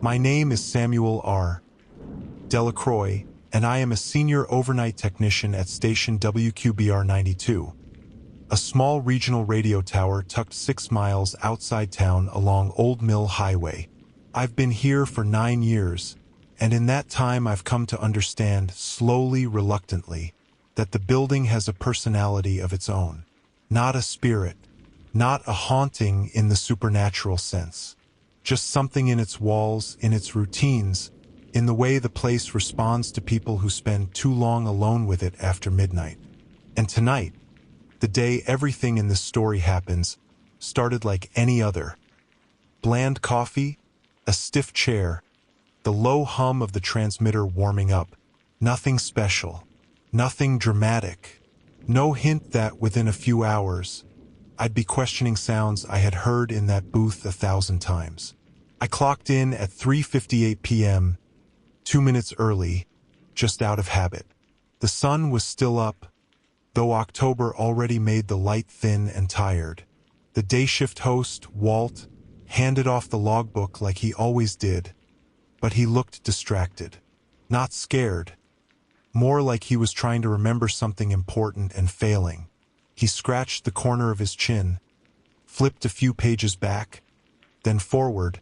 My name is Samuel R. Delacroix, and I am a senior overnight technician at station WQBR 92, a small regional radio tower tucked 6 miles outside town along Old Mill Highway. I've been here for 9 years, and in that time I've come to understand, slowly, reluctantly, that the building has a personality of its own. Not a spirit, not a haunting in the supernatural sense. Just something in its walls, in its routines, in the way the place responds to people who spend too long alone with it after midnight. And tonight, the day everything in this story happens, started like any other. Bland coffee, a stiff chair, the low hum of the transmitter warming up. Nothing special, nothing dramatic. No hint that within a few hours, I'd be questioning sounds I had heard in that booth 1,000 times. I clocked in at 3:58 p.m., 2 minutes early, just out of habit. The sun was still up, though October already made the light thin and tired. The day shift host, Walt, handed off the logbook like he always did, but he looked distracted. Not scared. More like he was trying to remember something important and failing. He scratched the corner of his chin, flipped a few pages back, then forward,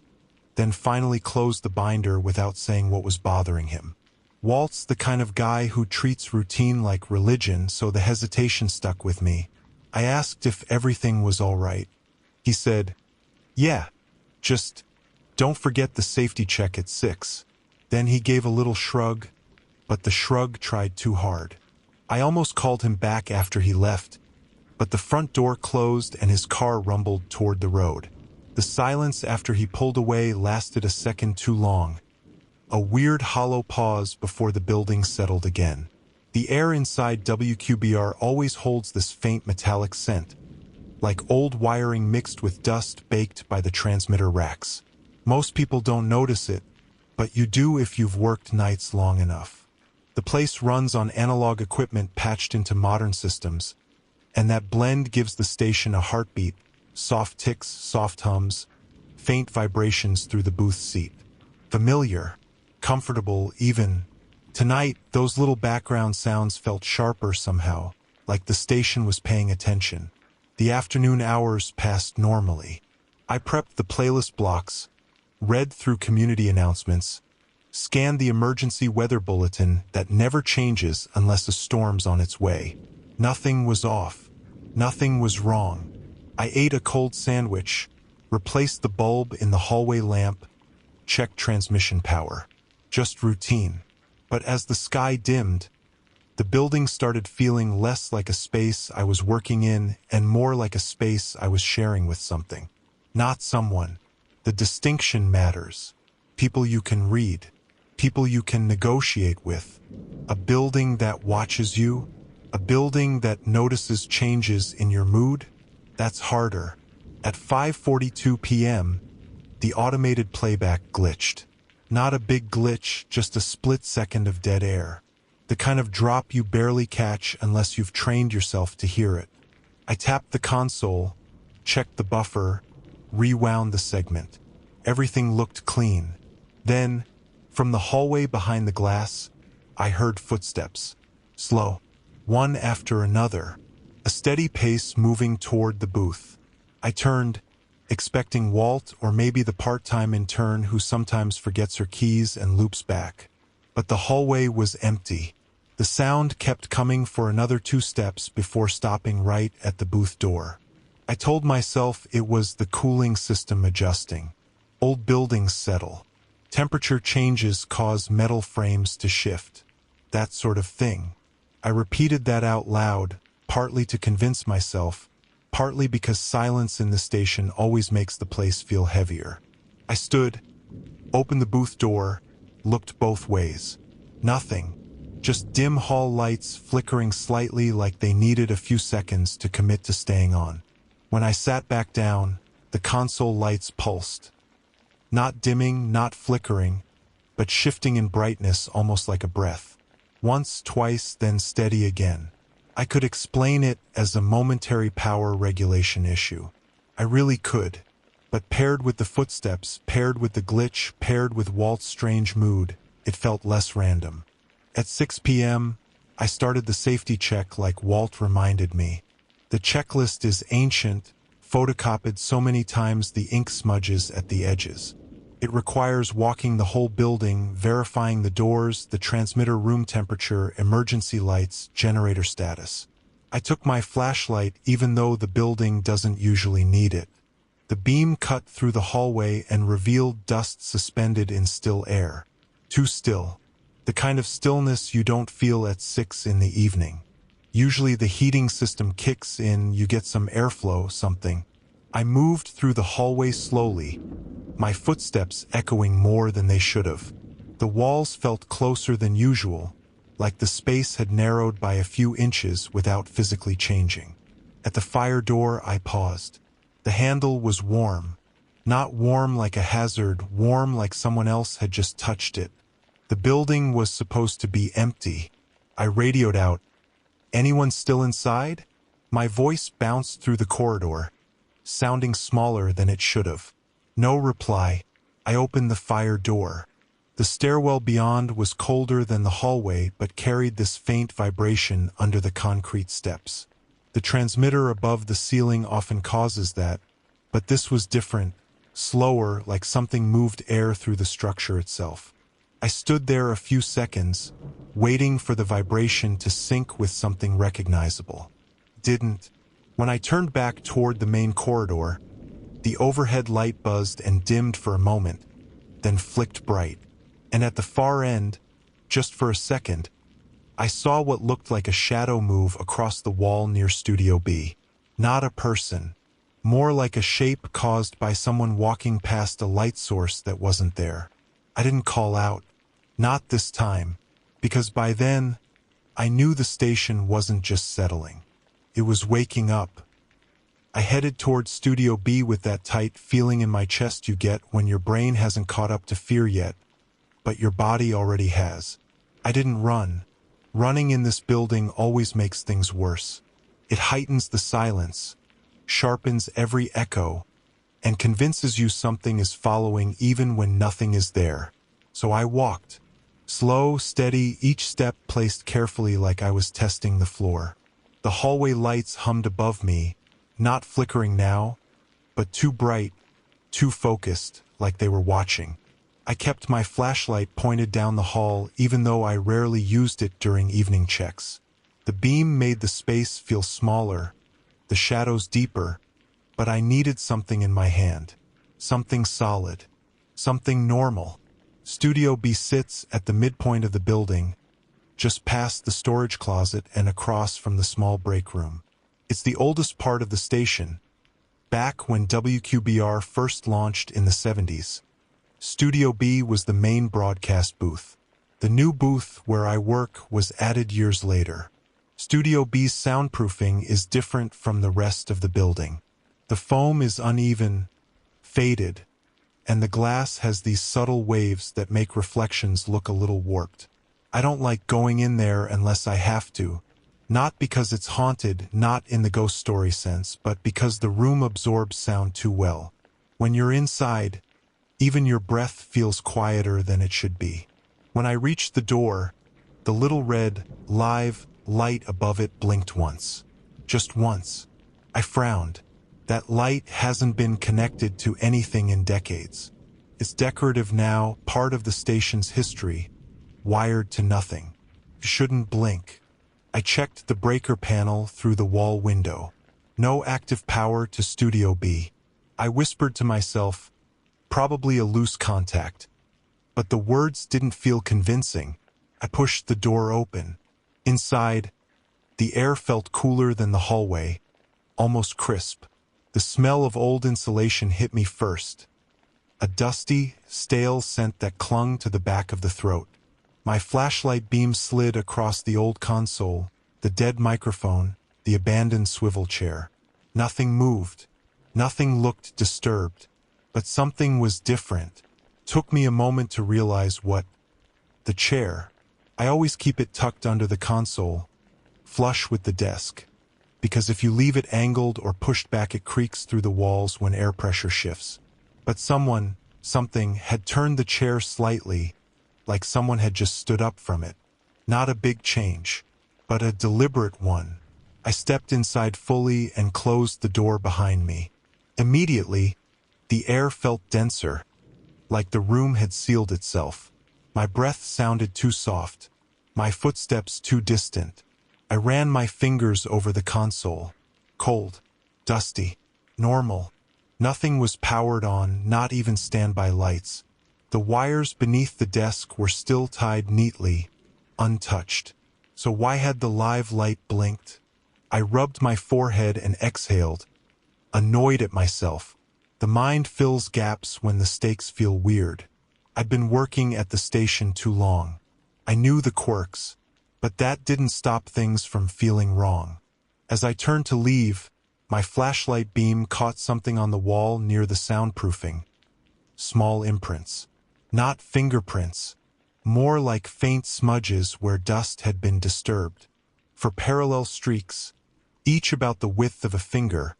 then finally closed the binder without saying what was bothering him. Walt's the kind of guy who treats routine like religion, so the hesitation stuck with me. I asked if everything was all right. He said, "Yeah, just don't forget the safety check at 6. Then he gave a little shrug, but the shrug tried too hard. I almost called him back after he left, but the front door closed and his car rumbled toward the road. The silence after he pulled away lasted a second too long. A weird hollow pause before the building settled again. The air inside WQBR always holds this faint metallic scent, like old wiring mixed with dust baked by the transmitter racks. Most people don't notice it, but you do if you've worked nights long enough. The place runs on analog equipment patched into modern systems, and that blend gives the station a heartbeat, soft ticks, soft hums, faint vibrations through the booth seat. Familiar. Comfortable, even. Tonight, those little background sounds felt sharper somehow, like the station was paying attention. The afternoon hours passed normally. I prepped the playlist blocks, read through community announcements, scanned the emergency weather bulletin that never changes unless a storm's on its way. Nothing was off. Nothing was wrong. I ate a cold sandwich, replaced the bulb in the hallway lamp, checked transmission power. Just routine. But as the sky dimmed, the building started feeling less like a space I was working in and more like a space I was sharing with something. Not someone. The distinction matters. People you can read. People you can negotiate with. A building that watches you. A building that notices changes in your mood. That's harder. At 5:42 p.m., the automated playback glitched. Not a big glitch, just a split second of dead air. The kind of drop you barely catch unless you've trained yourself to hear it. I tapped the console, checked the buffer, rewound the segment. Everything looked clean. Then, from the hallway behind the glass, I heard footsteps. Slow. One after another. A steady pace moving toward the booth. I turned, expecting Walt or maybe the part-time intern who sometimes forgets her keys and loops back. But the hallway was empty. The sound kept coming for another 2 steps before stopping right at the booth door. I told myself it was the cooling system adjusting. Old buildings settle. Temperature changes cause metal frames to shift. That sort of thing. I repeated that out loud, partly to convince myself, partly because silence in the station always makes the place feel heavier. I stood, opened the booth door, looked both ways. Nothing. Just dim hall lights flickering slightly like they needed a few seconds to commit to staying on. When I sat back down, the console lights pulsed. Not dimming, not flickering, but shifting in brightness almost like a breath. Once, twice, then steady again. I could explain it as a momentary power regulation issue. I really could. But paired with the footsteps, paired with the glitch, paired with Walt's strange mood, it felt less random. At 6 p.m., I started the safety check like Walt reminded me. The checklist is ancient, photocopied so many times the ink smudges at the edges. It requires walking the whole building, verifying the doors, the transmitter room temperature, emergency lights, generator status. I took my flashlight even though the building doesn't usually need it. The beam cut through the hallway and revealed dust suspended in still air. Too still. The kind of stillness you don't feel at 6 in the evening. Usually the heating system kicks in, you get some airflow, something. I moved through the hallway slowly, my footsteps echoing more than they should have. The walls felt closer than usual, like the space had narrowed by a few inches without physically changing. At the fire door, I paused. The handle was warm. Not warm like a hazard, warm like someone else had just touched it. The building was supposed to be empty. I radioed out, "Anyone still inside?" My voice bounced through the corridor, sounding smaller than it should have. No reply. I opened the fire door. The stairwell beyond was colder than the hallway but carried this faint vibration under the concrete steps. The transmitter above the ceiling often causes that, but this was different, slower, like something moved air through the structure itself. I stood there a few seconds, waiting for the vibration to sync with something recognizable. Didn't. When I turned back toward the main corridor, the overhead light buzzed and dimmed for a moment, then flicked bright. And at the far end, just for a second, I saw what looked like a shadow move across the wall near Studio B. Not a person, more like a shape caused by someone walking past a light source that wasn't there. I didn't call out. Not this time. Because by then, I knew the station wasn't just settling. It was waking up. I headed toward Studio B with that tight feeling in my chest you get when your brain hasn't caught up to fear yet, but your body already has. I didn't run. Running in this building always makes things worse. It heightens the silence, sharpens every echo, and convinces you something is following even when nothing is there. So I walked. Slow, steady, each step placed carefully like I was testing the floor. The hallway lights hummed above me, not flickering now, but too bright, too focused, like they were watching. I kept my flashlight pointed down the hall even though I rarely used it during evening checks. The beam made the space feel smaller, the shadows deeper, but I needed something in my hand. Something solid. Something normal. Studio B sits at the midpoint of the building, just past the storage closet and across from the small break room. It's the oldest part of the station, back when WQBR first launched in the 70s. Studio B was the main broadcast booth. The new booth where I work was added years later. Studio B's soundproofing is different from the rest of the building. The foam is uneven, faded, and the glass has these subtle waves that make reflections look a little warped. I don't like going in there unless I have to, not because it's haunted, not in the ghost story sense, but because the room absorbs sound too well. When you're inside, even your breath feels quieter than it should be. When I reached the door, the little red, live light above it blinked once. Just once. I frowned. That light hasn't been connected to anything in decades. It's decorative now, part of the station's history, wired to nothing. It shouldn't blink. I checked the breaker panel through the wall window. No active power to Studio B. I whispered to myself, probably a loose contact. But the words didn't feel convincing. I pushed the door open. Inside, the air felt cooler than the hallway, almost crisp. The smell of old insulation hit me first. A dusty, stale scent that clung to the back of the throat. My flashlight beam slid across the old console, the dead microphone, the abandoned swivel chair. Nothing moved. Nothing looked disturbed. But something was different. Took me a moment to realize what. The chair. I always keep it tucked under the console, flush with the desk. Because if you leave it angled or pushed back, it creaks through the walls when air pressure shifts. But something had turned the chair slightly, like someone had just stood up from it. Not a big change, but a deliberate one. I stepped inside fully and closed the door behind me. Immediately, the air felt denser, like the room had sealed itself. My breath sounded too soft, my footsteps too distant. I ran my fingers over the console. Cold, dusty, normal. Nothing was powered on, not even standby lights. The wires beneath the desk were still tied neatly, untouched. So why had the live light blinked? I rubbed my forehead and exhaled, annoyed at myself. The mind fills gaps when the stakes feel weird. I'd been working at the station too long. I knew the quirks, but that didn't stop things from feeling wrong. As I turned to leave, my flashlight beam caught something on the wall near the soundproofing. Small imprints. Not fingerprints. More like faint smudges where dust had been disturbed. For parallel streaks, each about the width of a finger,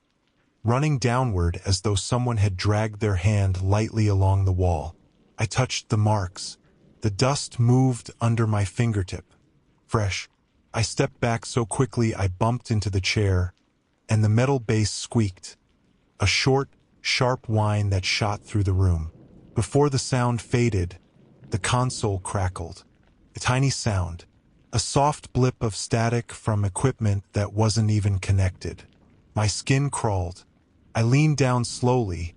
running downward as though someone had dragged their hand lightly along the wall. I touched the marks. The dust moved under my fingertip. Fresh. I stepped back so quickly I bumped into the chair, and the metal base squeaked. A short, sharp whine that shot through the room. Before the sound faded, the console crackled. A tiny sound. A soft blip of static from equipment that wasn't even connected. My skin crawled. I leaned down slowly,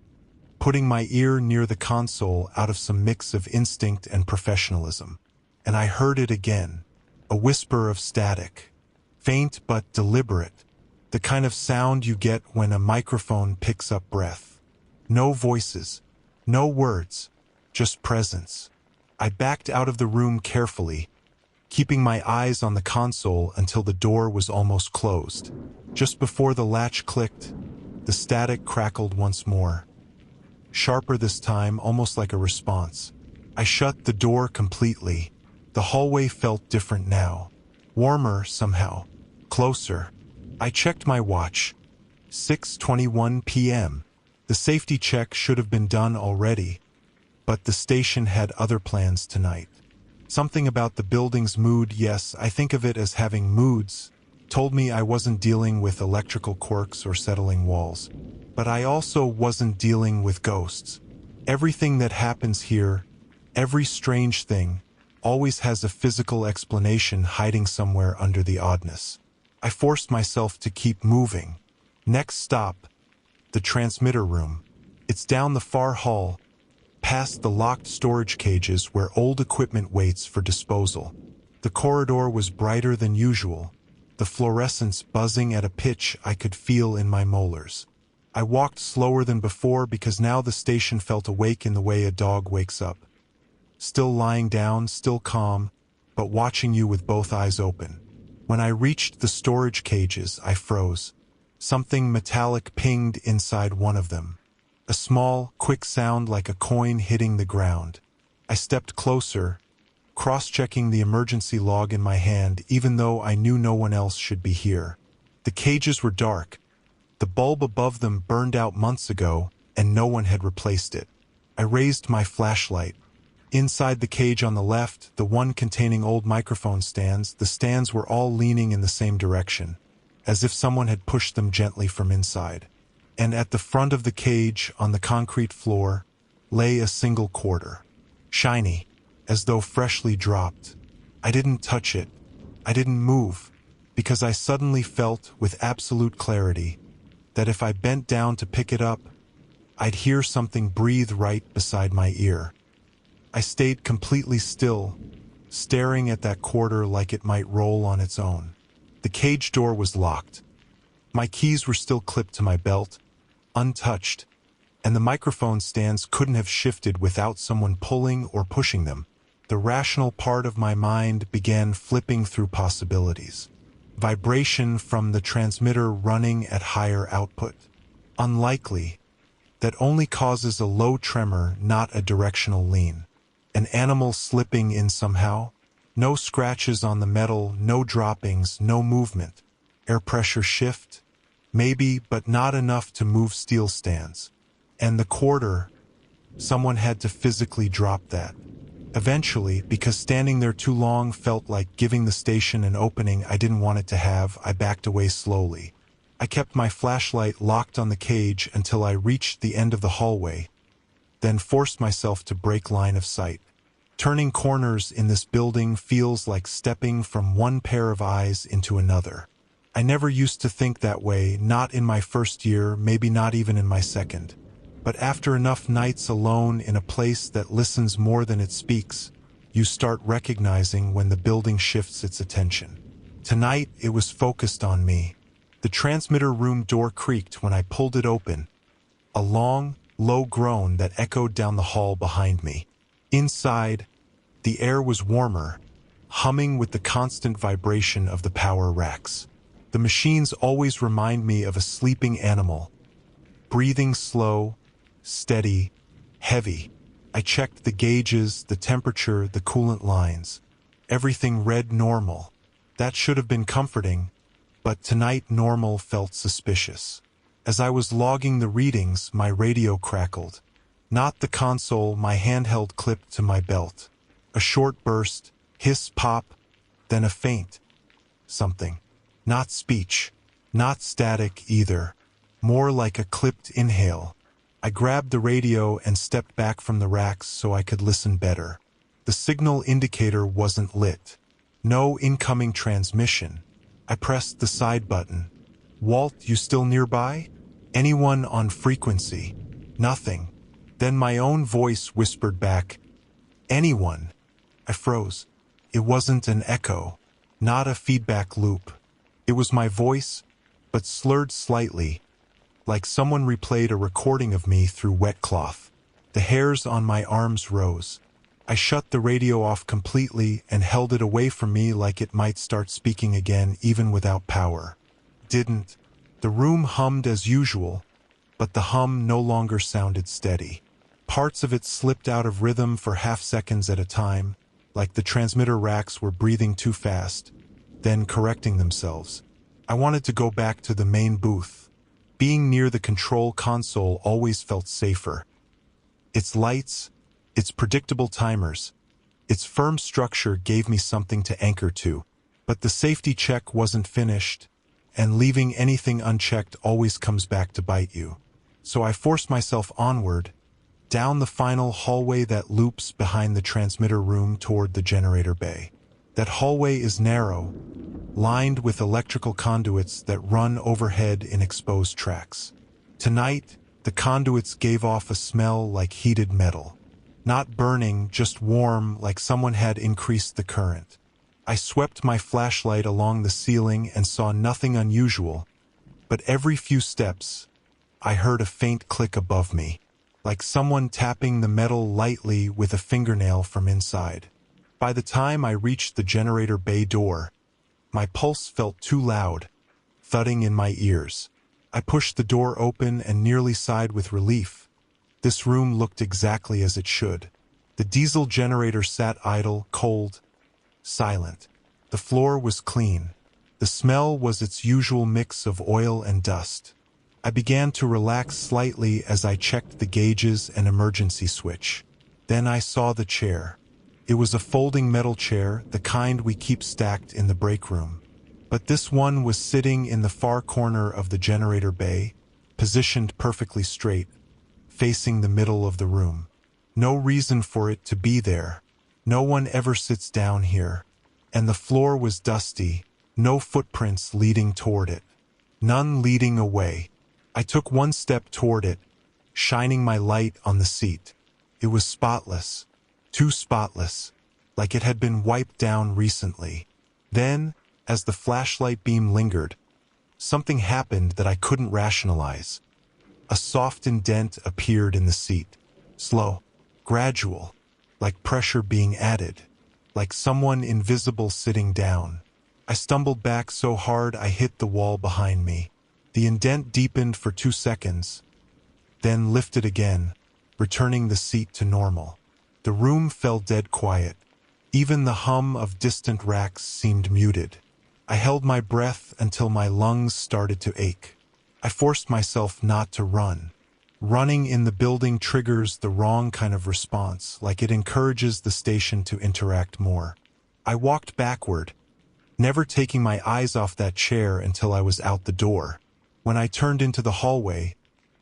putting my ear near the console out of some mix of instinct and professionalism. And I heard it again. A whisper of static. Faint but deliberate. The kind of sound you get when a microphone picks up breath. No voices. No words. Just presence. I backed out of the room carefully, keeping my eyes on the console until the door was almost closed. Just before the latch clicked, the static crackled once more. Sharper this time, almost like a response. I shut the door completely. The hallway felt different now. Warmer somehow. Closer. I checked my watch. 6:21 p.m. The safety check should have been done already, but the station had other plans tonight. Something about the building's mood, yes, I think of it as having moods, told me I wasn't dealing with electrical quirks or settling walls. But I also wasn't dealing with ghosts. Everything that happens here, every strange thing, always has a physical explanation hiding somewhere under the oddness. I forced myself to keep moving. Next stop, the transmitter room. It's down the far hall, past the locked storage cages where old equipment waits for disposal. The corridor was brighter than usual, the fluorescence buzzing at a pitch I could feel in my molars. I walked slower than before because now the station felt awake in the way a dog wakes up. Still lying down, still calm, but watching you with both eyes open. When I reached the storage cages, I froze. Something metallic pinged inside one of them. A small, quick sound like a coin hitting the ground. I stepped closer, cross-checking the emergency log in my hand, even though I knew no one else should be here. The cages were dark. The bulb above them burned out months ago, and no one had replaced it. I raised my flashlight. Inside the cage on the left, the one containing old microphone stands, the stands were all leaning in the same direction, as if someone had pushed them gently from inside. And at the front of the cage, on the concrete floor, lay a single quarter. Shiny, as though freshly dropped. I didn't touch it. I didn't move, because I suddenly felt, with absolute clarity, that if I bent down to pick it up, I'd hear something breathe right beside my ear. I stayed completely still, staring at that quarter like it might roll on its own. The cage door was locked. My keys were still clipped to my belt, untouched, and the microphone stands couldn't have shifted without someone pulling or pushing them. The rational part of my mind began flipping through possibilities. Vibration from the transmitter running at higher output. Unlikely. That only causes a low tremor, not a directional lean. An animal slipping in somehow. No scratches on the metal, no droppings, no movement. Air pressure shift? Maybe, but not enough to move steel stands. And the quarter, Someone had to physically drop that. Eventually, because standing there too long felt like giving the station an opening I didn't want it to have, I backed away slowly. I kept my flashlight locked on the cage until I reached the end of the hallway, then forced myself to break line of sight. Turning corners in this building feels like stepping from one pair of eyes into another. I never used to think that way, not in my first year, maybe not even in my second. But after enough nights alone in a place that listens more than it speaks, you start recognizing when the building shifts its attention. Tonight, it was focused on me. The transmitter room door creaked when I pulled it open, a long, low groan that echoed down the hall behind me. Inside, the air was warmer, humming with the constant vibration of the power racks. The machines always remind me of a sleeping animal, breathing slow, steady, heavy. I checked the gauges, the temperature, the coolant lines. Everything read normal. That should have been comforting, but tonight normal felt suspicious. As I was logging the readings, my radio crackled. Not the console, my handheld clipped to my belt. A short burst, hiss, pop, then a faint something. Not speech, not static either. More like a clipped inhale. I grabbed the radio and stepped back from the racks so I could listen better. The signal indicator wasn't lit. No incoming transmission. I pressed the side button. Walt, you still nearby? Anyone on frequency? Nothing. Then my own voice whispered back, anyone. I froze. It wasn't an echo, not a feedback loop. It was my voice, but slurred slightly, like someone replayed a recording of me through wet cloth. The hairs on my arms rose. I shut the radio off completely and held it away from me like it might start speaking again even without power. Didn't. The room hummed as usual, but the hum no longer sounded steady. Parts of it slipped out of rhythm for half seconds at a time, like the transmitter racks were breathing too fast, then correcting themselves. I wanted to go back to the main booth. Being near the control console always felt safer. Its lights, its predictable timers, its firm structure gave me something to anchor to. But the safety check wasn't finished, and leaving anything unchecked always comes back to bite you. So I forced myself onward, down the final hallway that loops behind the transmitter room toward the generator bay. That hallway is narrow, lined with electrical conduits that run overhead in exposed tracks. Tonight, the conduits gave off a smell like heated metal. Not burning, just warm, like someone had increased the current. I swept my flashlight along the ceiling and saw nothing unusual, but every few steps, I heard a faint click above me, like someone tapping the metal lightly with a fingernail from inside. By the time I reached the generator bay door, my pulse felt too loud, thudding in my ears. I pushed the door open and nearly sighed with relief. This room looked exactly as it should. The diesel generator sat idle, cold, silent. The floor was clean. The smell was its usual mix of oil and dust. I began to relax slightly as I checked the gauges and emergency switch. Then I saw the chair. It was a folding metal chair, the kind we keep stacked in the break room. But this one was sitting in the far corner of the generator bay, positioned perfectly straight, facing the middle of the room. No reason for it to be there. No one ever sits down here. And the floor was dusty, no footprints leading toward it. None leading away. I took one step toward it, shining my light on the seat. It was spotless. Too spotless, like it had been wiped down recently. Then, as the flashlight beam lingered, something happened that I couldn't rationalize. A soft indent appeared in the seat. Slow, gradual, like pressure being added, like someone invisible sitting down. I stumbled back so hard I hit the wall behind me. The indent deepened for 2 seconds, then lifted again, returning the seat to normal. The room fell dead quiet. Even the hum of distant racks seemed muted. I held my breath until my lungs started to ache. I forced myself not to run. Running in the building triggers the wrong kind of response, like it encourages the station to interact more. I walked backward, never taking my eyes off that chair until I was out the door. When I turned into the hallway,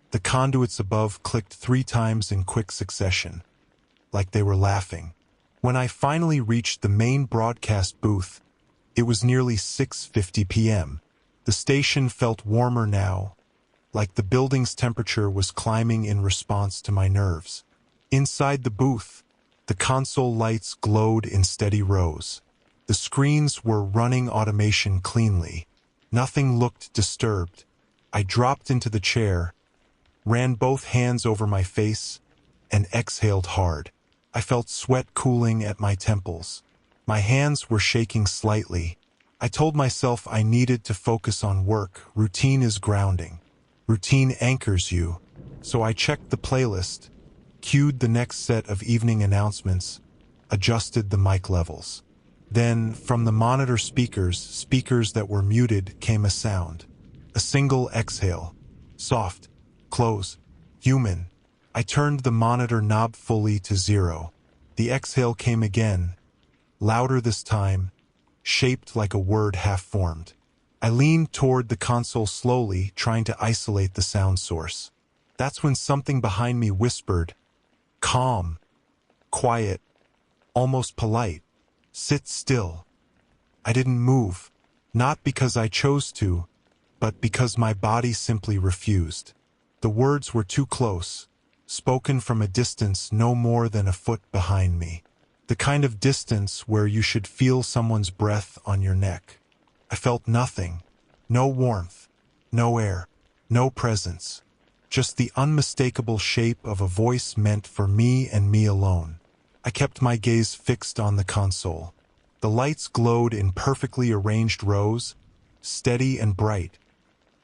the conduits above clicked 3 times in quick succession, like they were laughing. When I finally reached the main broadcast booth, it was nearly 6:50 p.m. The station felt warmer now, like the building's temperature was climbing in response to my nerves. Inside the booth, the console lights glowed in steady rows. The screens were running automation cleanly. Nothing looked disturbed. I dropped into the chair, ran both hands over my face, and exhaled hard. I felt sweat cooling at my temples. My hands were shaking slightly. I told myself I needed to focus on work. Routine is grounding. Routine anchors you. So I checked the playlist, cued the next set of evening announcements, adjusted the mic levels. Then, from the monitor speakers that were muted, came a sound. A single exhale. Soft. Close. Human. I turned the monitor knob fully to 0. The exhale came again, louder this time, shaped like a word half-formed. I leaned toward the console slowly, trying to isolate the sound source. That's when something behind me whispered, calm, quiet, almost polite. Sit still. I didn't move, not because I chose to, but because my body simply refused. The words were too close, spoken from a distance no more than a foot behind me. The kind of distance where you should feel someone's breath on your neck. I felt nothing. No warmth, no air, no presence. Just the unmistakable shape of a voice meant for me and me alone. I kept my gaze fixed on the console. The lights glowed in perfectly arranged rows, steady and bright,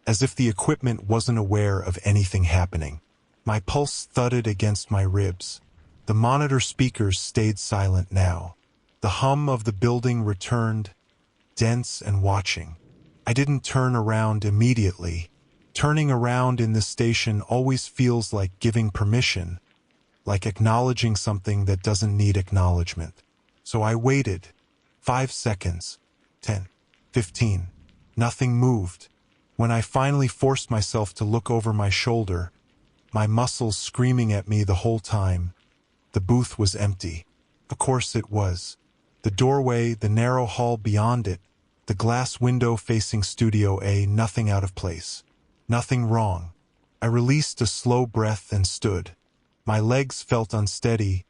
as if the equipment wasn't aware of anything happening. My pulse thudded against my ribs. The monitor speakers stayed silent now. The hum of the building returned, dense and watching. I didn't turn around immediately. Turning around in this station always feels like giving permission, like acknowledging something that doesn't need acknowledgement. So I waited. 5 seconds. 10. 15. Nothing moved. When I finally forced myself to look over my shoulder, my muscles screaming at me the whole time, the booth was empty. Of course it was. The doorway, the narrow hall beyond it, the glass window facing Studio A, nothing out of place. Nothing wrong. I released a slow breath and stood. My legs felt unsteady,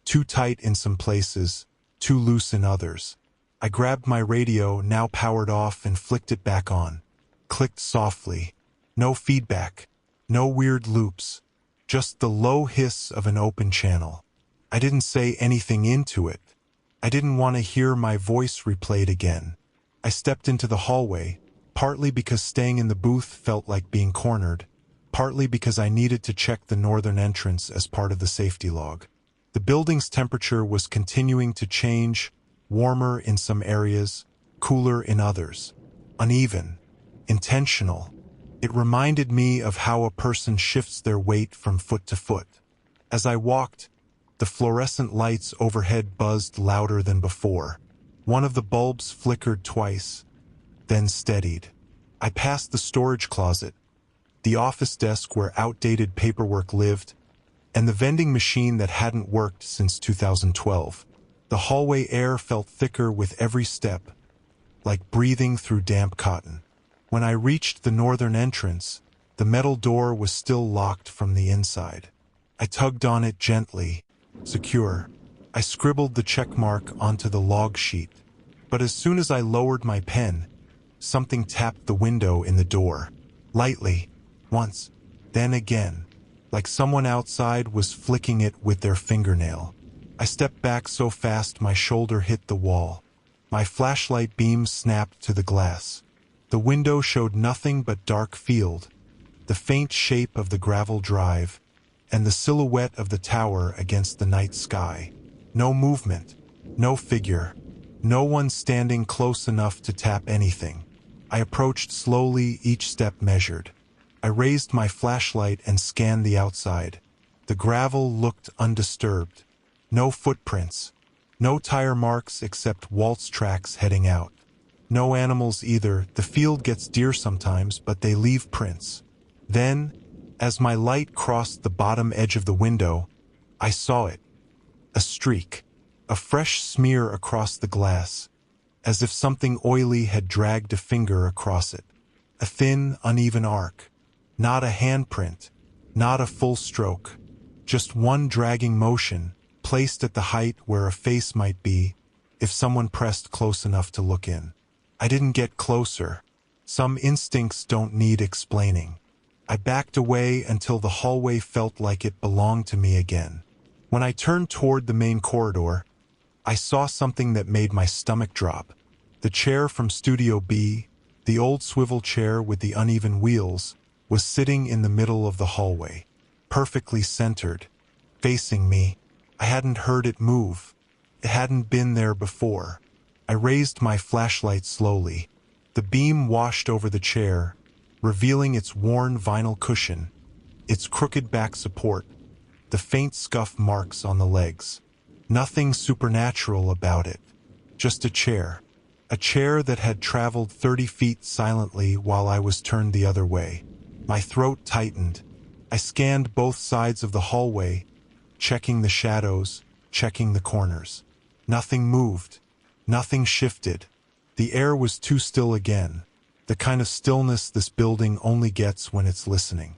too tight in some places, too loose in others. I grabbed my radio, now powered off, and flicked it back on. Clicked softly. No feedback. No weird loops. Just the low hiss of an open channel. I didn't say anything into it. I didn't want to hear my voice replayed again. I stepped into the hallway, partly because staying in the booth felt like being cornered, partly because I needed to check the northern entrance as part of the safety log. The building's temperature was continuing to change, warmer in some areas, cooler in others. Uneven. Intentional. It reminded me of how a person shifts their weight from foot to foot. As I walked, the fluorescent lights overhead buzzed louder than before. One of the bulbs flickered twice, then steadied. I passed the storage closet, the office desk where outdated paperwork lived, and the vending machine that hadn't worked since 2012. The hallway air felt thicker with every step, like breathing through damp cotton. When I reached the northern entrance, the metal door was still locked from the inside. I tugged on it gently, secure. I scribbled the check mark onto the log sheet. But as soon as I lowered my pen, something tapped the window in the door. Lightly, once, then again, like someone outside was flicking it with their fingernail. I stepped back so fast my shoulder hit the wall. My flashlight beam snapped to the glass. The window showed nothing but dark field, the faint shape of the gravel drive, and the silhouette of the tower against the night sky. No movement, no figure, no one standing close enough to tap anything. I approached slowly, each step measured. I raised my flashlight and scanned the outside. The gravel looked undisturbed. No footprints. No tire marks except waltz tracks heading out. No animals either. The field gets deer sometimes, but they leave prints. Then, as my light crossed the bottom edge of the window, I saw it. A streak. A fresh smear across the glass, as if something oily had dragged a finger across it. A thin, uneven arc. Not a handprint. Not a full stroke. Just one dragging motion, placed at the height where a face might be, if someone pressed close enough to look in. I didn't get closer. Some instincts don't need explaining. I backed away until the hallway felt like it belonged to me again. When I turned toward the main corridor, I saw something that made my stomach drop. The chair from Studio B, the old swivel chair with the uneven wheels, was sitting in the middle of the hallway, perfectly centered, facing me. I hadn't heard it move. It hadn't been there before. I raised my flashlight slowly. The beam washed over the chair, revealing its worn vinyl cushion, its crooked back support, the faint scuff marks on the legs. Nothing supernatural about it. Just a chair. A chair that had traveled 30 feet silently while I was turned the other way. My throat tightened. I scanned both sides of the hallway, checking the shadows, checking the corners. Nothing moved. Nothing shifted. The air was too still again, the kind of stillness this building only gets when it's listening.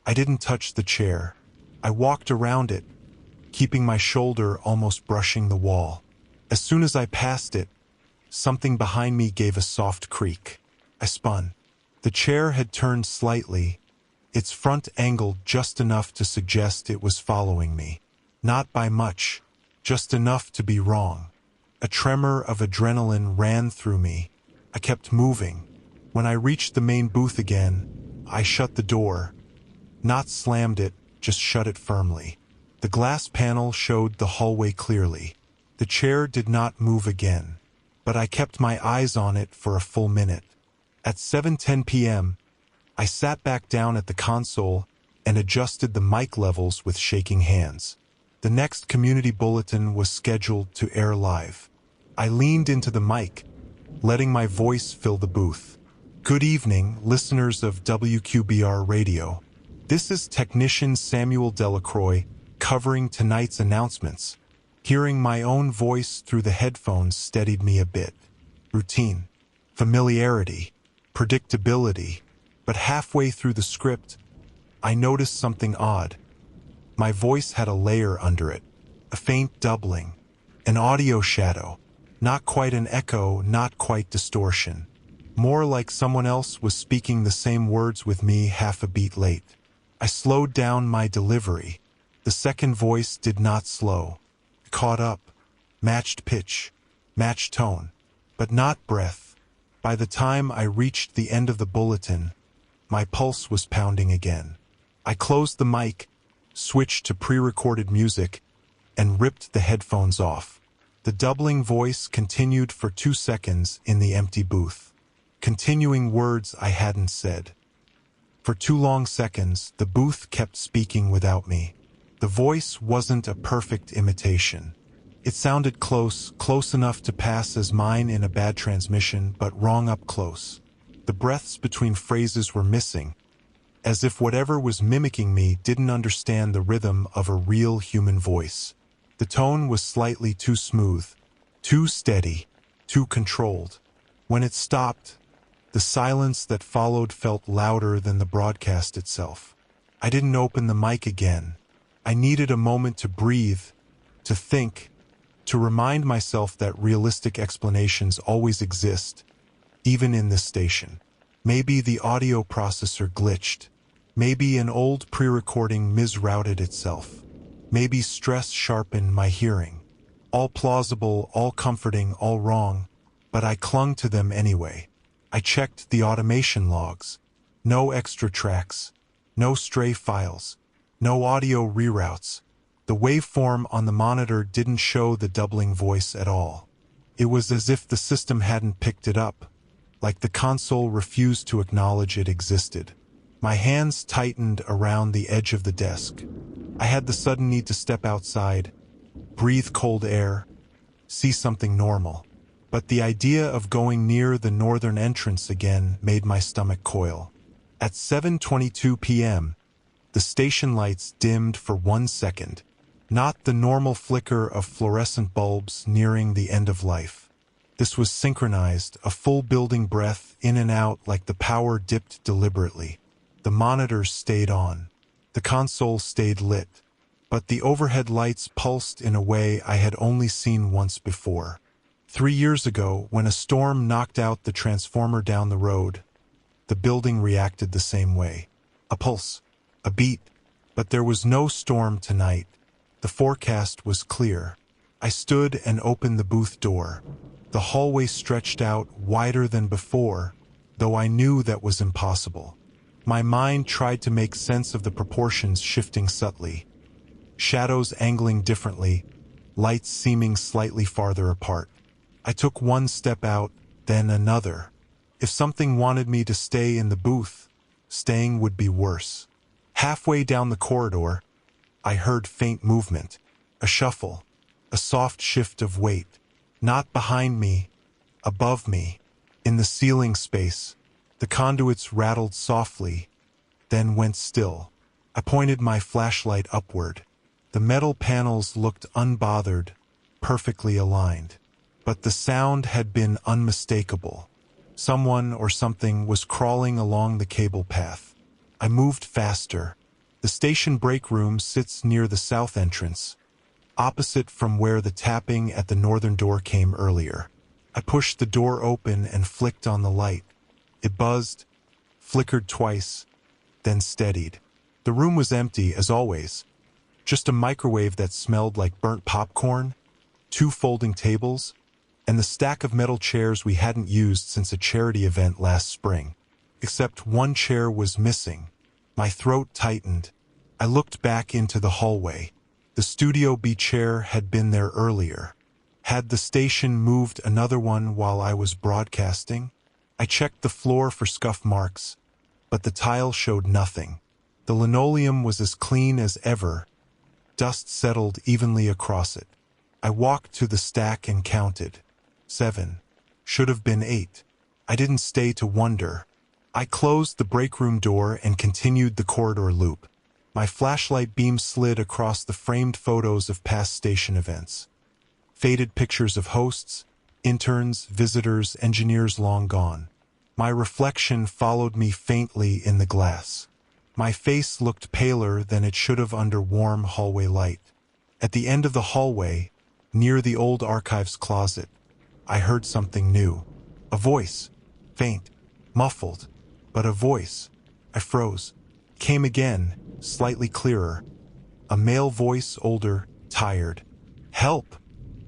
I didn't touch the chair. I walked around it, keeping my shoulder almost brushing the wall. As soon as I passed it, something behind me gave a soft creak. I spun. The chair had turned slightly, its front angled just enough to suggest it was following me. Not by much, just enough to be wrong. A tremor of adrenaline ran through me. I kept moving. When I reached the main booth again, I shut the door. Not slammed it, just shut it firmly. The glass panel showed the hallway clearly. The chair did not move again, but I kept my eyes on it for a full minute. At 7:10 p.m., I sat back down at the console and adjusted the mic levels with shaking hands. The next community bulletin was scheduled to air live. I leaned into the mic, letting my voice fill the booth. Good evening, listeners of WQBR Radio. This is technician Samuel Delacroix covering tonight's announcements. Hearing my own voice through the headphones steadied me a bit. Routine, familiarity, predictability. But halfway through the script, I noticed something odd. My voice had a layer under it, a faint doubling, an audio shadow. Not quite an echo, not quite distortion. More like someone else was speaking the same words with me half a beat late. I slowed down my delivery. The second voice did not slow. It caught up, matched pitch, matched tone, but not breath. By the time I reached the end of the bulletin, my pulse was pounding again. I closed the mic, switched to pre-recorded music, and ripped the headphones off. The doubling voice continued for 2 seconds in the empty booth, continuing words I hadn't said. For 2 long seconds, the booth kept speaking without me. The voice wasn't a perfect imitation. It sounded close, close enough to pass as mine in a bad transmission, but wrong up close. The breaths between phrases were missing, as if whatever was mimicking me didn't understand the rhythm of a real human voice. The tone was slightly too smooth, too steady, too controlled. When it stopped, the silence that followed felt louder than the broadcast itself. I didn't open the mic again. I needed a moment to breathe, to think, to remind myself that realistic explanations always exist, even in this station. Maybe the audio processor glitched. Maybe an old pre-recording misrouted itself. Maybe stress sharpened my hearing. All plausible, all comforting, all wrong, but I clung to them anyway. I checked the automation logs. No extra tracks, no stray files, no audio reroutes. The waveform on the monitor didn't show the doubling voice at all. It was as if the system hadn't picked it up, like the console refused to acknowledge it existed. My hands tightened around the edge of the desk. I had the sudden need to step outside, breathe cold air, see something normal. But the idea of going near the northern entrance again made my stomach coil. At 7:22 p.m., the station lights dimmed for 1 second, not the normal flicker of fluorescent bulbs nearing the end of life. This was synchronized, a full building breath in and out like the power dipped deliberately. The monitors stayed on. The console stayed lit. But the overhead lights pulsed in a way I had only seen once before. 3 years ago, when a storm knocked out the transformer down the road, the building reacted the same way. A pulse, a beat. But there was no storm tonight. The forecast was clear. I stood and opened the booth door. The hallway stretched out wider than before, though I knew that was impossible. My mind tried to make sense of the proportions shifting subtly. Shadows angling differently, lights seeming slightly farther apart. I took one step out, then another. If something wanted me to stay in the booth, staying would be worse. Halfway down the corridor, I heard faint movement, a shuffle, a soft shift of weight. Not behind me, above me, in the ceiling space. The conduits rattled softly, then went still. I pointed my flashlight upward. The metal panels looked unbothered, perfectly aligned. But the sound had been unmistakable. Someone or something was crawling along the cable path. I moved faster. The station break room sits near the south entrance, opposite from where the tapping at the northern door came earlier. I pushed the door open and flicked on the light. It buzzed, flickered twice, then steadied. The room was empty, as always. Just a microwave that smelled like burnt popcorn, 2 folding tables, and the stack of metal chairs we hadn't used since a charity event last spring. Except one chair was missing. My throat tightened. I looked back into the hallway. The Studio B chair had been there earlier. Had the station moved another one while I was broadcasting? I checked the floor for scuff marks, but the tile showed nothing. The linoleum was as clean as ever. Dust settled evenly across it. I walked to the stack and counted. 7. Should have been 8. I didn't stay to wonder. I closed the break room door and continued the corridor loop. My flashlight beam slid across the framed photos of past station events. Faded pictures of hosts, interns, visitors, engineers long gone. My reflection followed me faintly in the glass. My face looked paler than it should have under warm hallway light. At the end of the hallway, near the old archives closet, I heard something new. A voice. Faint. Muffled. But a voice. I froze. Came again, slightly clearer. A male voice, older, tired. Help!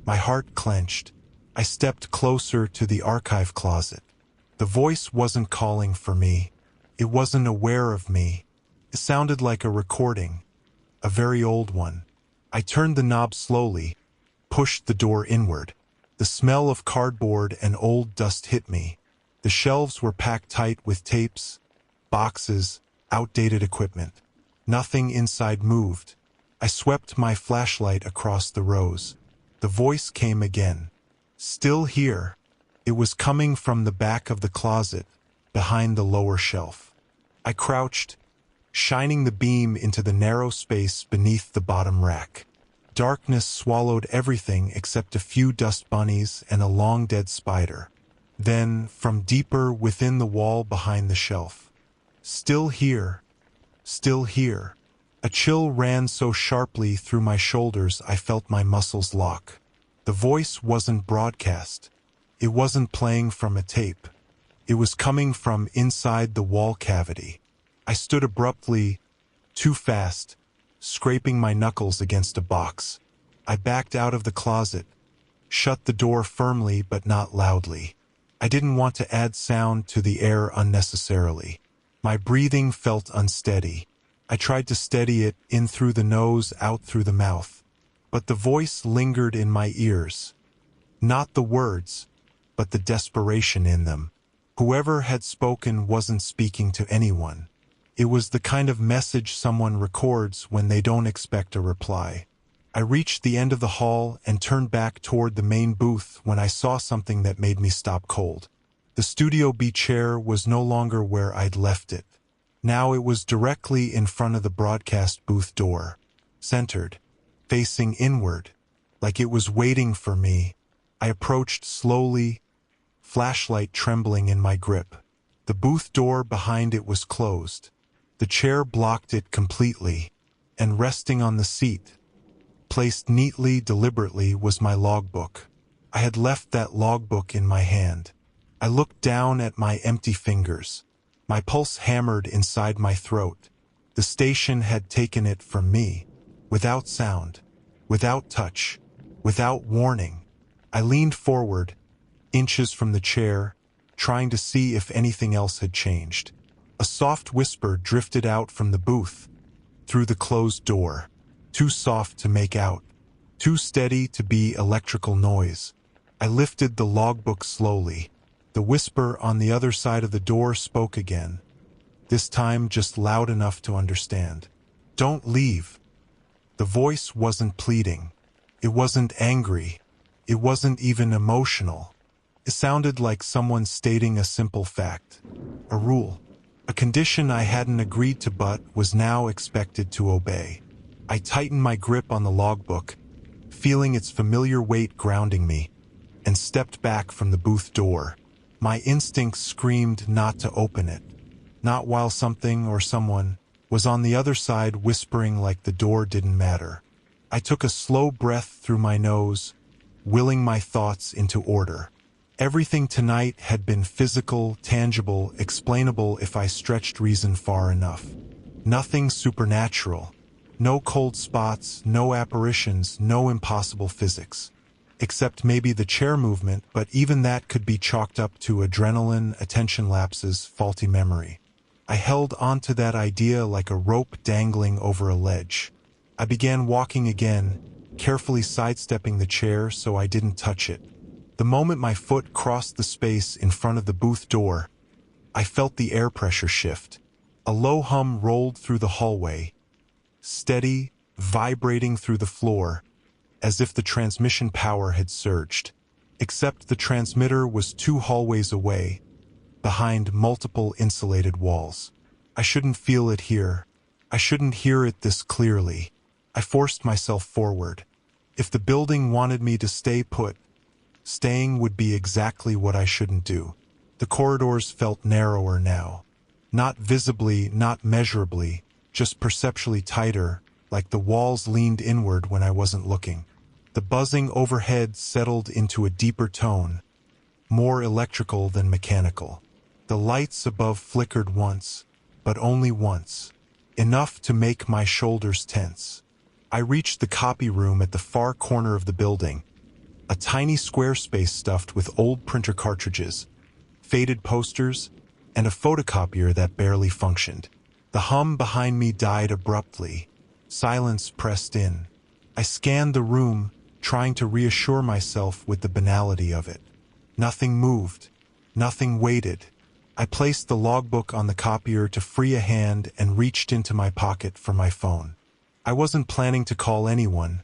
My heart clenched. I stepped closer to the archive closet. The voice wasn't calling for me. It wasn't aware of me. It sounded like a recording. A very old one. I turned the knob slowly, pushed the door inward. The smell of cardboard and old dust hit me. The shelves were packed tight with tapes, boxes, outdated equipment. Nothing inside moved. I swept my flashlight across the rows. The voice came again. Still here. It was coming from the back of the closet, behind the lower shelf. I crouched, shining the beam into the narrow space beneath the bottom rack. Darkness swallowed everything except a few dust bunnies and a long-dead spider. Then, from deeper within the wall behind the shelf. Still here. Still here. A chill ran so sharply through my shoulders I felt my muscles lock. The voice wasn't broadcast. It wasn't playing from a tape. It was coming from inside the wall cavity. I stood abruptly, too fast, scraping my knuckles against a box. I backed out of the closet, shut the door firmly but not loudly. I didn't want to add sound to the air unnecessarily. My breathing felt unsteady. I tried to steady it in through the nose, out through the mouth. But the voice lingered in my ears. Not the words, but the desperation in them. Whoever had spoken wasn't speaking to anyone. It was the kind of message someone records when they don't expect a reply. I reached the end of the hall and turned back toward the main booth when I saw something that made me stop cold. The Studio B chair was no longer where I'd left it. Now it was directly in front of the broadcast booth door, centered, facing inward, like it was waiting for me. I approached slowly, flashlight trembling in my grip. The booth door behind it was closed. The chair blocked it completely, and resting on the seat, placed neatly, deliberately, was my logbook. I had left that logbook in my hand. I looked down at my empty fingers. My pulse hammered inside my throat. The station had taken it from me, without sound, without touch, without warning. I leaned forward, inches from the chair, trying to see if anything else had changed. A soft whisper drifted out from the booth, through the closed door. Too soft to make out, too steady to be electrical noise. I lifted the logbook slowly. The whisper on the other side of the door spoke again, this time just loud enough to understand. "Don't leave." The voice wasn't pleading. It wasn't angry. It wasn't even emotional. It sounded like someone stating a simple fact, a rule, a condition I hadn't agreed to but was now expected to obey. I tightened my grip on the logbook, feeling its familiar weight grounding me, and stepped back from the booth door. My instincts screamed not to open it, not while something or someone was on the other side whispering like the door didn't matter. I took a slow breath through my nose, willing my thoughts into order. Everything tonight had been physical, tangible, explainable if I stretched reason far enough. Nothing supernatural. No cold spots, no apparitions, no impossible physics. Except maybe the chair movement, but even that could be chalked up to adrenaline, attention lapses, faulty memory. I held onto that idea like a rope dangling over a ledge. I began walking again, carefully sidestepping the chair so I didn't touch it. The moment my foot crossed the space in front of the booth door, I felt the air pressure shift. A low hum rolled through the hallway, steady, vibrating through the floor, as if the transmission power had surged. Except the transmitter was 2 hallways away, behind multiple insulated walls. I shouldn't feel it here. I shouldn't hear it this clearly. I forced myself forward. If the building wanted me to stay put, staying would be exactly what I shouldn't do. The corridors felt narrower now. Not visibly, not measurably, just perceptually tighter, like the walls leaned inward when I wasn't looking. The buzzing overhead settled into a deeper tone, more electrical than mechanical. The lights above flickered once, but only once, enough to make my shoulders tense. I reached the copy room at the far corner of the building, a tiny square space stuffed with old printer cartridges, faded posters, and a photocopier that barely functioned. The hum behind me died abruptly. Silence pressed in. I scanned the room, trying to reassure myself with the banality of it. Nothing moved. Nothing waited. I placed the logbook on the copier to free a hand and reached into my pocket for my phone. I wasn't planning to call anyone.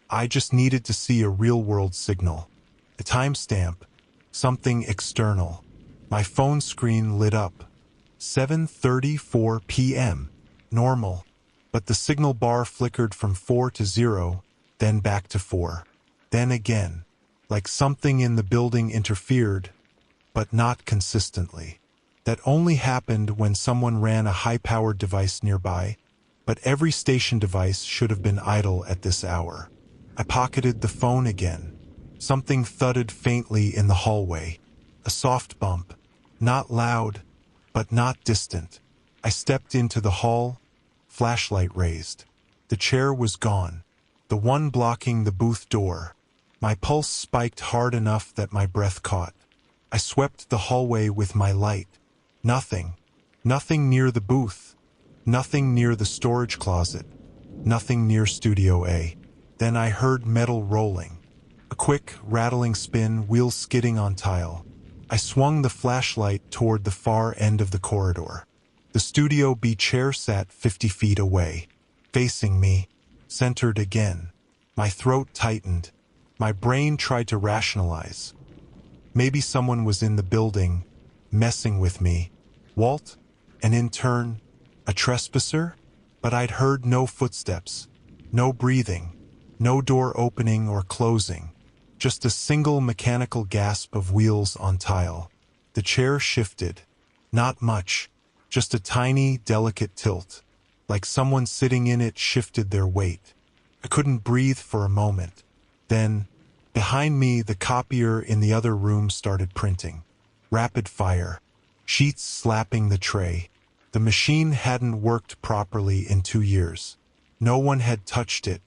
I just needed to see a real-world signal. A timestamp. Something external. My phone screen lit up. 7:34 p.m. Normal. But the signal bar flickered from 4 to 0, then back to 4. Then again. Like something in the building interfered, but not consistently. That only happened when someone ran a high-powered device nearby, but every station device should have been idle at this hour. I pocketed the phone again. Something thudded faintly in the hallway. A soft bump. Not loud, but not distant. I stepped into the hall, flashlight raised. The chair was gone, the one blocking the booth door. My pulse spiked hard enough that my breath caught. I swept the hallway with my light. Nothing. Nothing near the booth. Nothing near the storage closet. Nothing near Studio A. Then I heard metal rolling. A quick, rattling spin, wheels skidding on tile. I swung the flashlight toward the far end of the corridor. The Studio B chair sat 50 feet away, facing me, centered again. My throat tightened. My brain tried to rationalize. Maybe someone was in the building, messing with me. Walt? An intern? A trespasser? But I'd heard no footsteps, no breathing, no door opening or closing. Just a single mechanical gasp of wheels on tile. The chair shifted. Not much, just a tiny, delicate tilt. Like someone sitting in it shifted their weight. I couldn't breathe for a moment. Then, behind me, the copier in the other room started printing. Rapid fire. Sheets slapping the tray. The machine hadn't worked properly in 2 years. No one had touched it.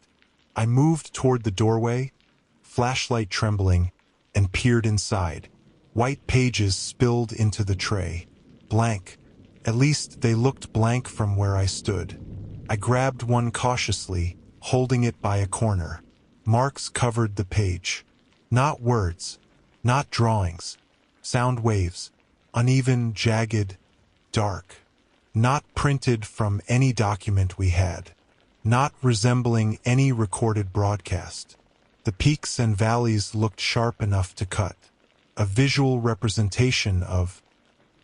I moved toward the doorway, flashlight trembling, and peered inside. White pages spilled into the tray. Blank. At least they looked blank from where I stood. I grabbed one cautiously, holding it by a corner. Marks covered the page. Not words, not drawings. Sound waves. Uneven, jagged, dark. Not printed from any document we had. Not resembling any recorded broadcast. The peaks and valleys looked sharp enough to cut. A visual representation of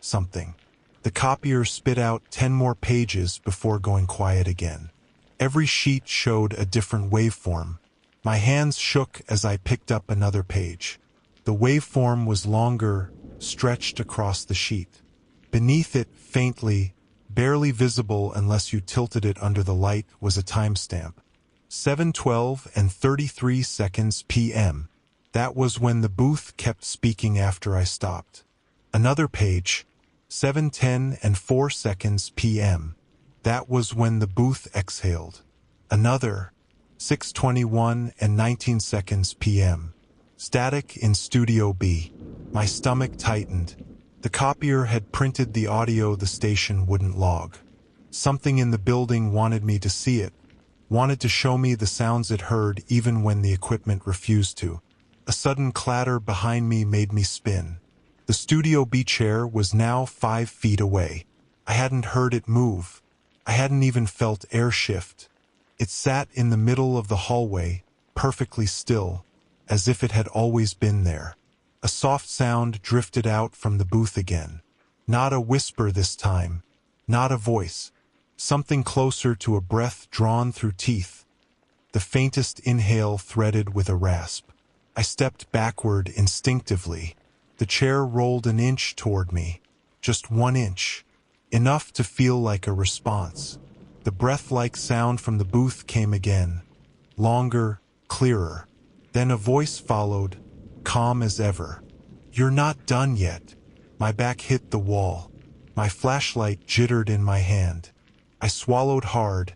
something. The copier spit out 10 more pages before going quiet again. Every sheet showed a different waveform. My hands shook as I picked up another page. The waveform was longer, stretched across the sheet. Beneath it, faintly, barely visible unless you tilted it under the light, was a timestamp. 7:12 and 33 seconds p.m. That was when the booth kept speaking after I stopped. Another page, 7:10 and 4 seconds p.m. That was when the booth exhaled. Another, 6:21 and 19 seconds p.m. Static in Studio B. My stomach tightened. The copier had printed the audio the station wouldn't log. Something in the building wanted me to see it, wanted to show me the sounds it heard even when the equipment refused to. A sudden clatter behind me made me spin. The Studio B chair was now 5 feet away. I hadn't heard it move. I hadn't even felt air shift. It sat in the middle of the hallway, perfectly still, as if it had always been there. A soft sound drifted out from the booth again. Not a whisper this time. Not a voice. Something closer to a breath drawn through teeth. The faintest inhale threaded with a rasp. I stepped backward instinctively. The chair rolled an inch toward me. Just 1 inch. Enough to feel like a response. The breath-like sound from the booth came again. Longer, clearer. Then a voice followed, calm as ever. "You're not done yet." My back hit the wall. My flashlight jittered in my hand. I swallowed hard,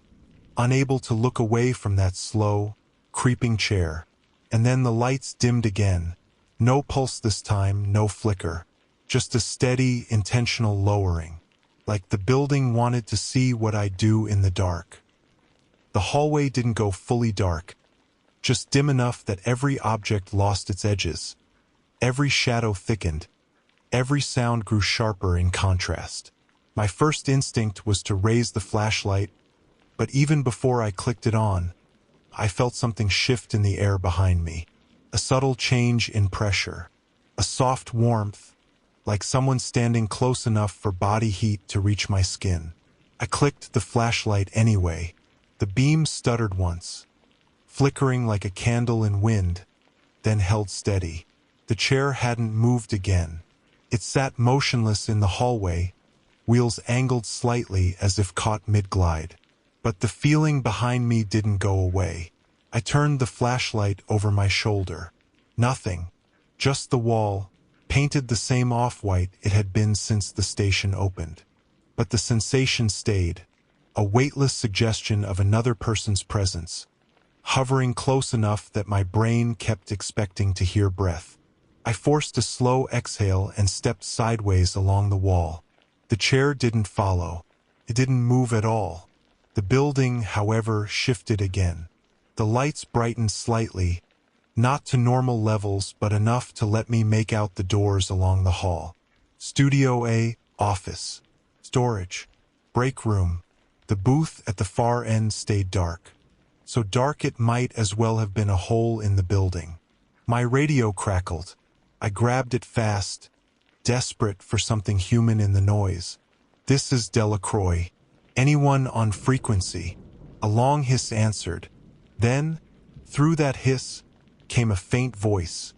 unable to look away from that slow, creeping chair. And then the lights dimmed again. No pulse this time, no flicker. Just a steady, intentional lowering. Like the building wanted to see what I do in the dark. The hallway didn't go fully dark, just dim enough that every object lost its edges. Every shadow thickened. Every sound grew sharper in contrast. My first instinct was to raise the flashlight, but even before I clicked it on, I felt something shift in the air behind me. A subtle change in pressure. A soft warmth, like someone standing close enough for body heat to reach my skin. I clicked the flashlight anyway. The beam stuttered once, flickering like a candle in wind, then held steady. The chair hadn't moved again. It sat motionless in the hallway, wheels angled slightly as if caught mid-glide. But the feeling behind me didn't go away. I turned the flashlight over my shoulder. Nothing. Just the wall, painted the same off-white it had been since the station opened. But the sensation stayed, a weightless suggestion of another person's presence, hovering close enough that my brain kept expecting to hear breath. I forced a slow exhale and stepped sideways along the wall. The chair didn't follow. It didn't move at all. The building, however, shifted again. The lights brightened slightly, not to normal levels but enough to let me make out the doors along the hall. Studio A, office, storage. Break room. The booth at the far end stayed dark. So dark it might as well have been a hole in the building. My radio crackled. I grabbed it fast, desperate for something human in the noise. "This is Delacroix. Anyone on frequency?" A long hiss answered. Then, through that hiss, came a faint voice.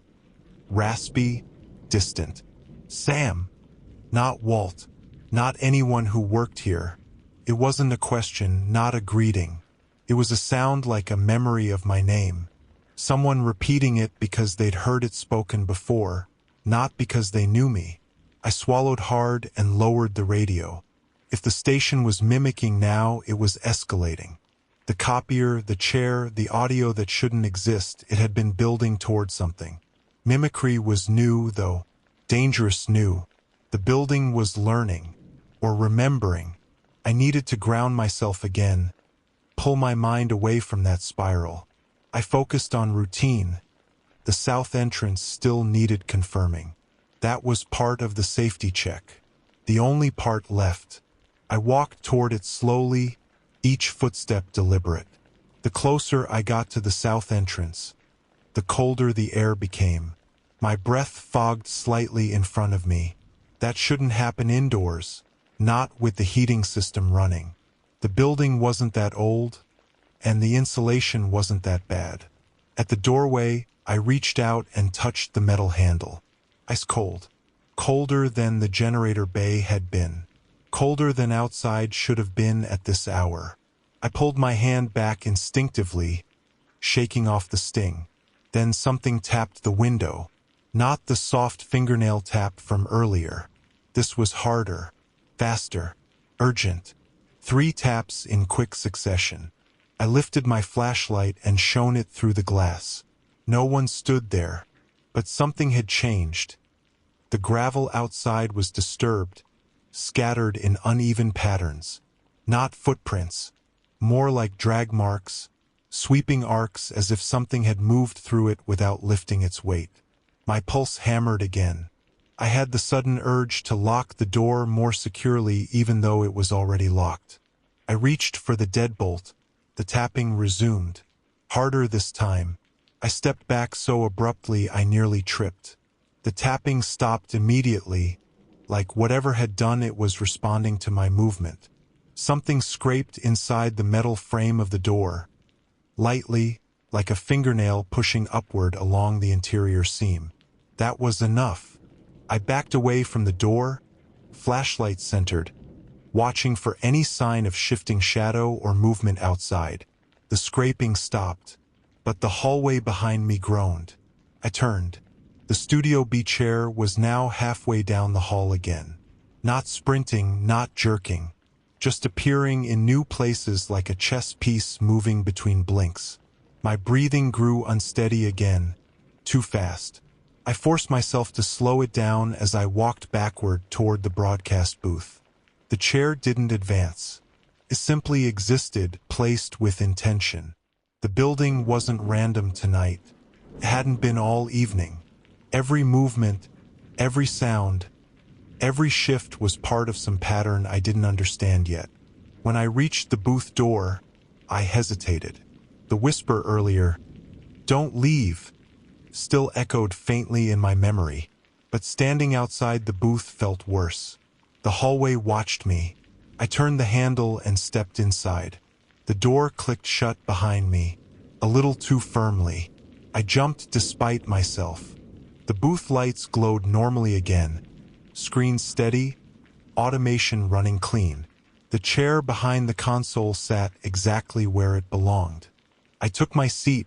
Raspy, distant. "Sam." Not Walt. Not anyone who worked here. It wasn't a question, not a greeting. It was a sound like a memory of my name. Someone repeating it because they'd heard it spoken before, not because they knew me. I swallowed hard and lowered the radio. If the station was mimicking now, it was escalating. The copier, the chair, the audio that shouldn't exist, it had been building toward something. Mimicry was new, though. Dangerous new. The building was learning, or remembering. I needed to ground myself again, pull my mind away from that spiral. I focused on routine. The south entrance still needed confirming. That was part of the safety check. The only part left. I walked toward it slowly, each footstep deliberate. The closer I got to the south entrance, the colder the air became. My breath fogged slightly in front of me. That shouldn't happen indoors, not with the heating system running. The building wasn't that old, and the insulation wasn't that bad. At the doorway, I reached out and touched the metal handle. Ice cold. Colder than the generator bay had been. Colder than outside should have been at this hour. I pulled my hand back instinctively, shaking off the sting. Then something tapped the window. Not the soft fingernail tap from earlier. This was harder, faster, urgent. 3 taps in quick succession. I lifted my flashlight and shone it through the glass. No one stood there, but something had changed. The gravel outside was disturbed, scattered in uneven patterns. Not footprints, more like drag marks, sweeping arcs as if something had moved through it without lifting its weight. My pulse hammered again. I had the sudden urge to lock the door more securely even though it was already locked. I reached for the deadbolt. The tapping resumed. Harder this time. I stepped back so abruptly I nearly tripped. The tapping stopped immediately, like whatever had done it was responding to my movement. Something scraped inside the metal frame of the door, lightly, like a fingernail pushing upward along the interior seam. That was enough. I backed away from the door, flashlight centered, watching for any sign of shifting shadow or movement outside. The scraping stopped, but the hallway behind me groaned. I turned. The Studio B chair was now halfway down the hall again. Not sprinting, not jerking, just appearing in new places like a chess piece moving between blinks. My breathing grew unsteady again, too fast. I forced myself to slow it down as I walked backward toward the broadcast booth. The chair didn't advance. It simply existed, placed with intention. The building wasn't random tonight. It hadn't been all evening. Every movement, every sound, every shift was part of some pattern I didn't understand yet. When I reached the booth door, I hesitated. The whisper earlier, "Don't leave," still echoed faintly in my memory, but standing outside the booth felt worse. The hallway watched me. I turned the handle and stepped inside. The door clicked shut behind me, a little too firmly. I jumped despite myself. The booth lights glowed normally again, screen steady, automation running clean. The chair behind the console sat exactly where it belonged. I took my seat,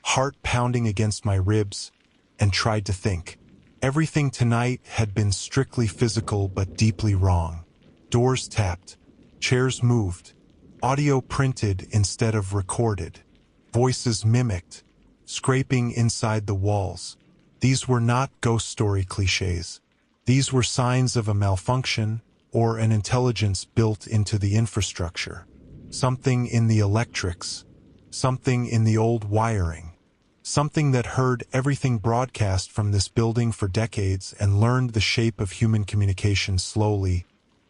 heart pounding against my ribs, and tried to think. Everything tonight had been strictly physical but deeply wrong. Doors tapped, chairs moved, audio printed instead of recorded, voices mimicked, scraping inside the walls. These were not ghost story cliches. These were signs of a malfunction or an intelligence built into the infrastructure. Something in the electrics, something in the old wiring. Something that heard everything broadcast from this building for decades and learned the shape of human communication slowly,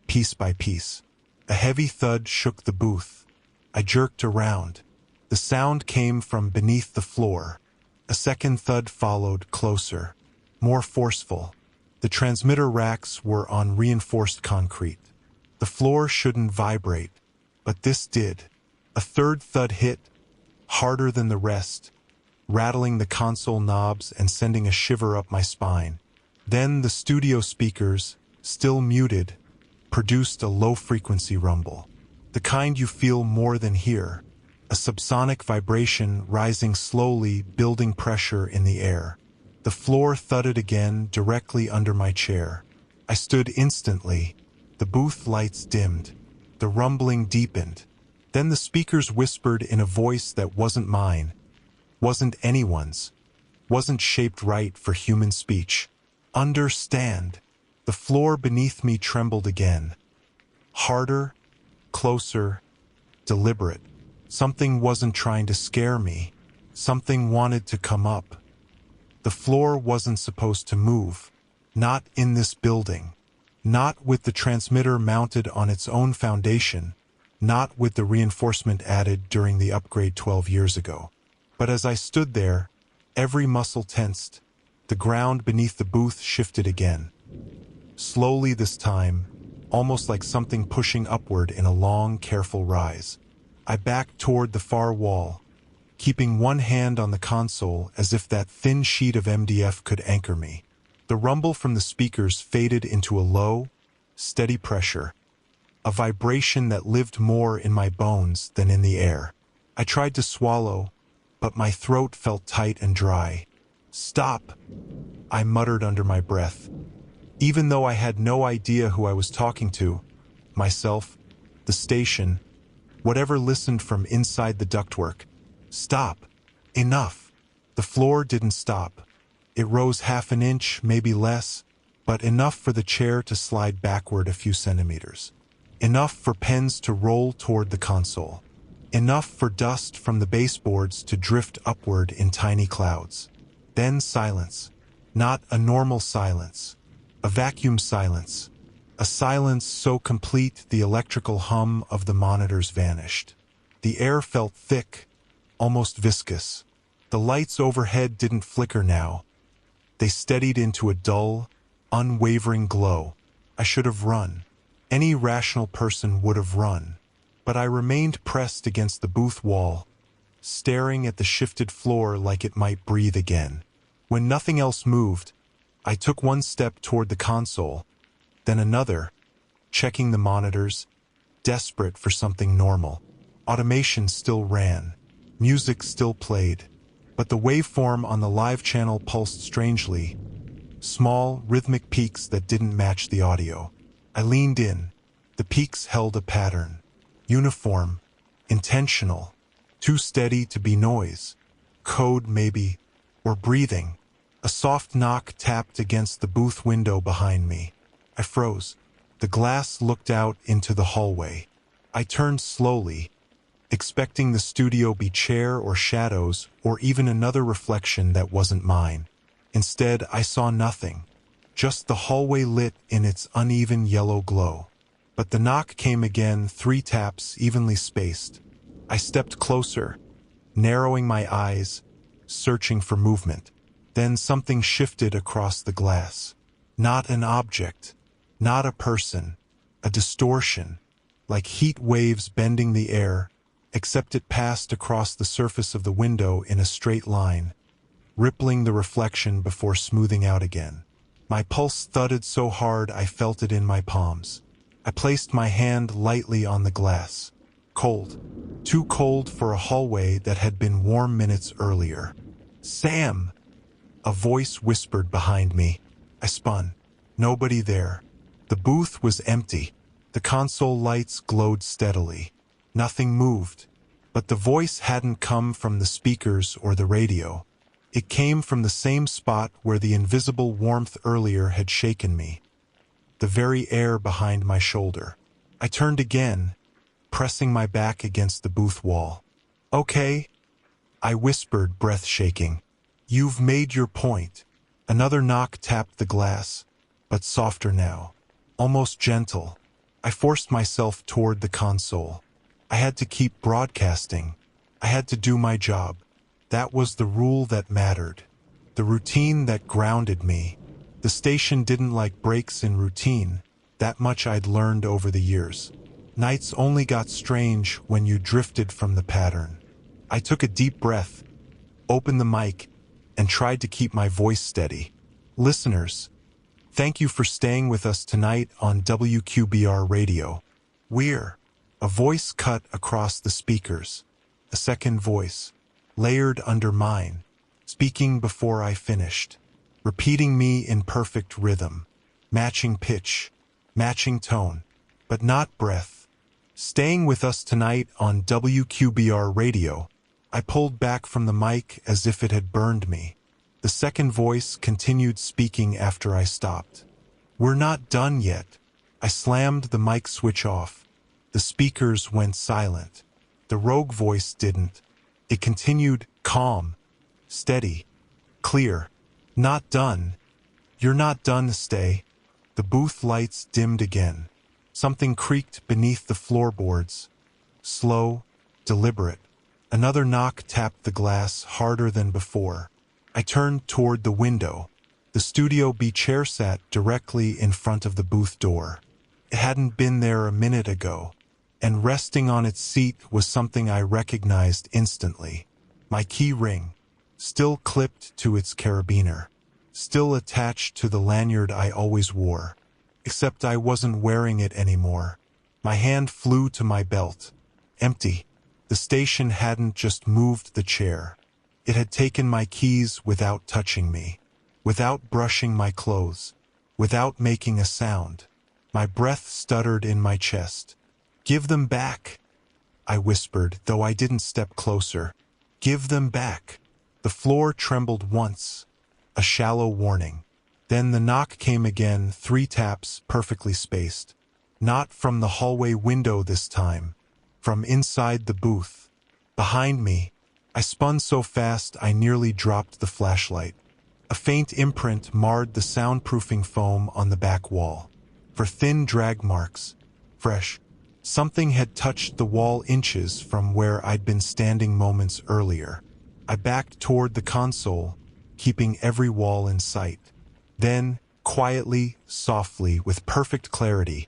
piece by piece. A heavy thud shook the booth. I jerked around. The sound came from beneath the floor. A second thud followed, closer, more forceful. The transmitter racks were on reinforced concrete. The floor shouldn't vibrate, but this did. A third thud hit, harder than the rest, rattling the console knobs and sending a shiver up my spine. Then the studio speakers, still muted, produced a low-frequency rumble. The kind you feel more than hear. A subsonic vibration rising slowly, building pressure in the air. The floor thudded again directly under my chair. I stood instantly. The booth lights dimmed. The rumbling deepened. Then the speakers whispered in a voice that wasn't mine, wasn't anyone's, wasn't shaped right for human speech. Understand. The floor beneath me trembled again. Harder, closer, deliberate. Something wasn't trying to scare me. Something wanted to come up. The floor wasn't supposed to move. Not in this building. Not with the transmitter mounted on its own foundation. Not with the reinforcement added during the upgrade 12 years ago. But as I stood there, every muscle tensed. The ground beneath the booth shifted again. Slowly this time, almost like something pushing upward in a long, careful rise. I backed toward the far wall, keeping one hand on the console as if that thin sheet of MDF could anchor me. The rumble from the speakers faded into a low, steady pressure, a vibration that lived more in my bones than in the air. I tried to swallow, but my throat felt tight and dry. "Stop," I muttered under my breath. Even though I had no idea who I was talking to, myself, the station, whatever listened from inside the ductwork. Stop. Enough. The floor didn't stop. It rose half an inch, maybe less, but enough for the chair to slide backward a few centimeters. Enough for pens to roll toward the console. Enough for dust from the baseboards to drift upward in tiny clouds. Then silence. Not a normal silence. A vacuum silence. A silence so complete the electrical hum of the monitors vanished. The air felt thick, almost viscous. The lights overhead didn't flicker now. They steadied into a dull, unwavering glow. I should have run. Any rational person would have run. But I remained pressed against the booth wall, staring at the shifted floor like it might breathe again. When nothing else moved, I took one step toward the console, then another, checking the monitors, desperate for something normal. Automation still ran. Music still played. But the waveform on the live channel pulsed strangely. Small, rhythmic peaks that didn't match the audio. I leaned in. The peaks held a pattern. Uniform. Intentional. Too steady to be noise. Code, maybe. Or breathing. A soft knock tapped against the booth window behind me. I froze. The glass looked out into the hallway. I turned slowly, expecting the studio be chair or shadows or even another reflection that wasn't mine. Instead, I saw nothing. Just the hallway lit in its uneven yellow glow. But the knock came again, 3 taps evenly spaced. I stepped closer, narrowing my eyes, searching for movement. Then something shifted across the glass. Not an object, not a person, a distortion, like heat waves bending the air, except it passed across the surface of the window in a straight line, rippling the reflection before smoothing out again. My pulse thudded so hard I felt it in my palms. I placed my hand lightly on the glass. Cold. Too cold for a hallway that had been warm minutes earlier. "Sam!" A voice whispered behind me. I spun. Nobody there. The booth was empty. The console lights glowed steadily. Nothing moved. But the voice hadn't come from the speakers or the radio. It came from the same spot where the invisible warmth earlier had shaken me. The very air behind my shoulder. I turned again, pressing my back against the booth wall. "Okay," I whispered, breath shaking. "You've made your point." Another knock tapped the glass, but softer now, almost gentle. I forced myself toward the console. I had to keep broadcasting. I had to do my job. That was the rule that mattered. The routine that grounded me. The station didn't like breaks in routine. That much I'd learned over the years. Nights only got strange when you drifted from the pattern. I took a deep breath, opened the mic, and tried to keep my voice steady. Listeners, thank you for staying with us tonight on WQBR Radio. We're a voice cut across the speakers, a second voice, layered under mine, speaking before I finished, repeating me in perfect rhythm, matching pitch, matching tone, but not breath. Staying with us tonight on WQBR Radio, I pulled back from the mic as if it had burned me. The second voice continued speaking after I stopped. We're not done yet. I slammed the mic switch off. The speakers went silent. The rogue voice didn't. It continued, calm, steady, clear. Not done. You're not done, stay. The booth lights dimmed again. Something creaked beneath the floorboards. Slow, deliberate. Another knock tapped the glass harder than before. I turned toward the window. The Studio B chair sat directly in front of the booth door. It hadn't been there a minute ago, and resting on its seat was something I recognized instantly. My key ring, still clipped to its carabiner, still attached to the lanyard I always wore, except I wasn't wearing it anymore. My hand flew to my belt. Empty. The station hadn't just moved the chair. It had taken my keys without touching me, without brushing my clothes, without making a sound. My breath stuttered in my chest. Give them back, I whispered, though I didn't step closer. Give them back. The floor trembled once, a shallow warning. Then the knock came again, 3 taps, perfectly spaced. Not from the hallway window this time, from inside the booth. Behind me, I spun so fast I nearly dropped the flashlight. A faint imprint marred the soundproofing foam on the back wall. For thin drag marks, fresh. Something had touched the wall inches from where I'd been standing moments earlier. I backed toward the console, keeping every wall in sight. Then, quietly, softly, with perfect clarity,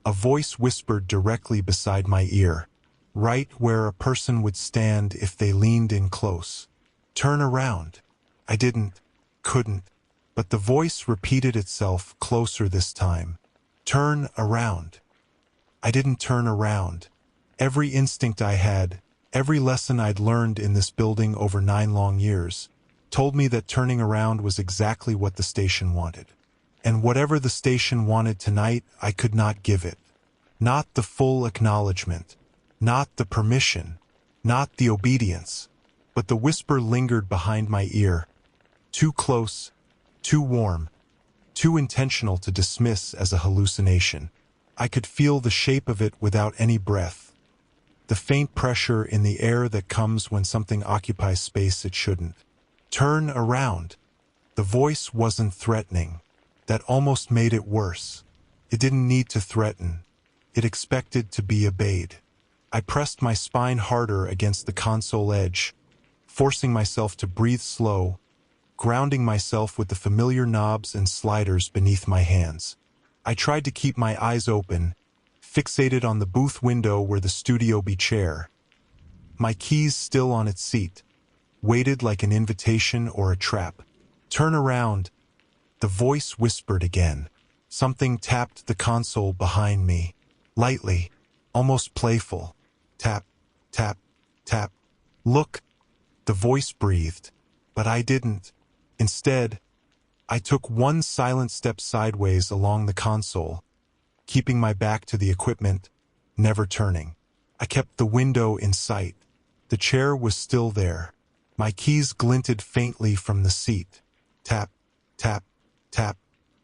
a voice whispered directly beside my ear, right where a person would stand if they leaned in close. Turn around. I couldn't, but the voice repeated itself closer this time. Turn around. I didn't turn around. Every instinct I had, every lesson I'd learned in this building over 9 long years, told me that turning around was exactly what the station wanted. And whatever the station wanted tonight, I could not give it. Not the full acknowledgement, not the permission, not the obedience, but the whisper lingered behind my ear. Too close, too warm, too intentional to dismiss as a hallucination. I could feel the shape of it without any breath. The faint pressure in the air that comes when something occupies space it shouldn't. Turn around. The voice wasn't threatening. That almost made it worse. It didn't need to threaten. It expected to be obeyed. I pressed my spine harder against the console edge, forcing myself to breathe slow, grounding myself with the familiar knobs and sliders beneath my hands. I tried to keep my eyes open, fixated on the booth window where the Studio B chair, my keys still on its seat, waited like an invitation or a trap. Turn around. The voice whispered again. Something tapped the console behind me, lightly, almost playful. Tap, tap, tap. Look, the voice breathed, but I didn't. Instead, I took one silent step sideways along the console, keeping my back to the equipment, never turning. I kept the window in sight. The chair was still there. My keys glinted faintly from the seat. Tap, tap, tap.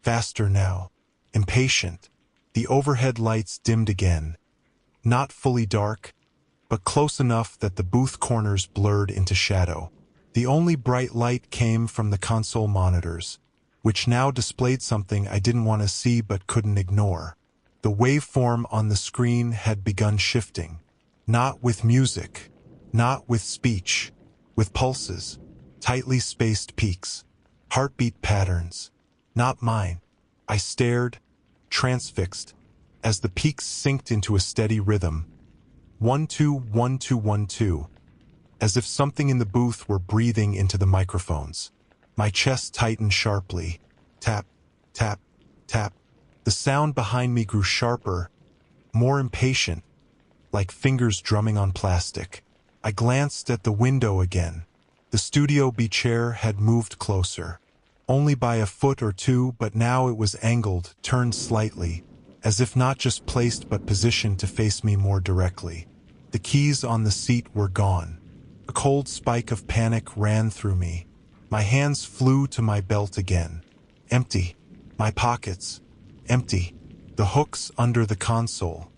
Faster now. Impatient. The overhead lights dimmed again. Not fully dark, but close enough that the booth corners blurred into shadow. The only bright light came from the console monitors, which now displayed something I didn't want to see but couldn't ignore. The waveform on the screen had begun shifting. Not with music, not with speech, with pulses, tightly spaced peaks, heartbeat patterns. Not mine. I stared, transfixed, as the peaks synced into a steady rhythm. 1-2-1-2-1-2, as if something in the booth were breathing into the microphones. My chest tightened sharply. Tap, tap, tap. The sound behind me grew sharper, more impatient, like fingers drumming on plastic. I glanced at the window again. The Studio B chair had moved closer. Only by a foot or two, but now it was angled, turned slightly, as if not just placed but positioned to face me more directly. The keys on the seat were gone. A cold spike of panic ran through me. My hands flew to my belt again. Empty. My pockets. Empty. The hooks under the console.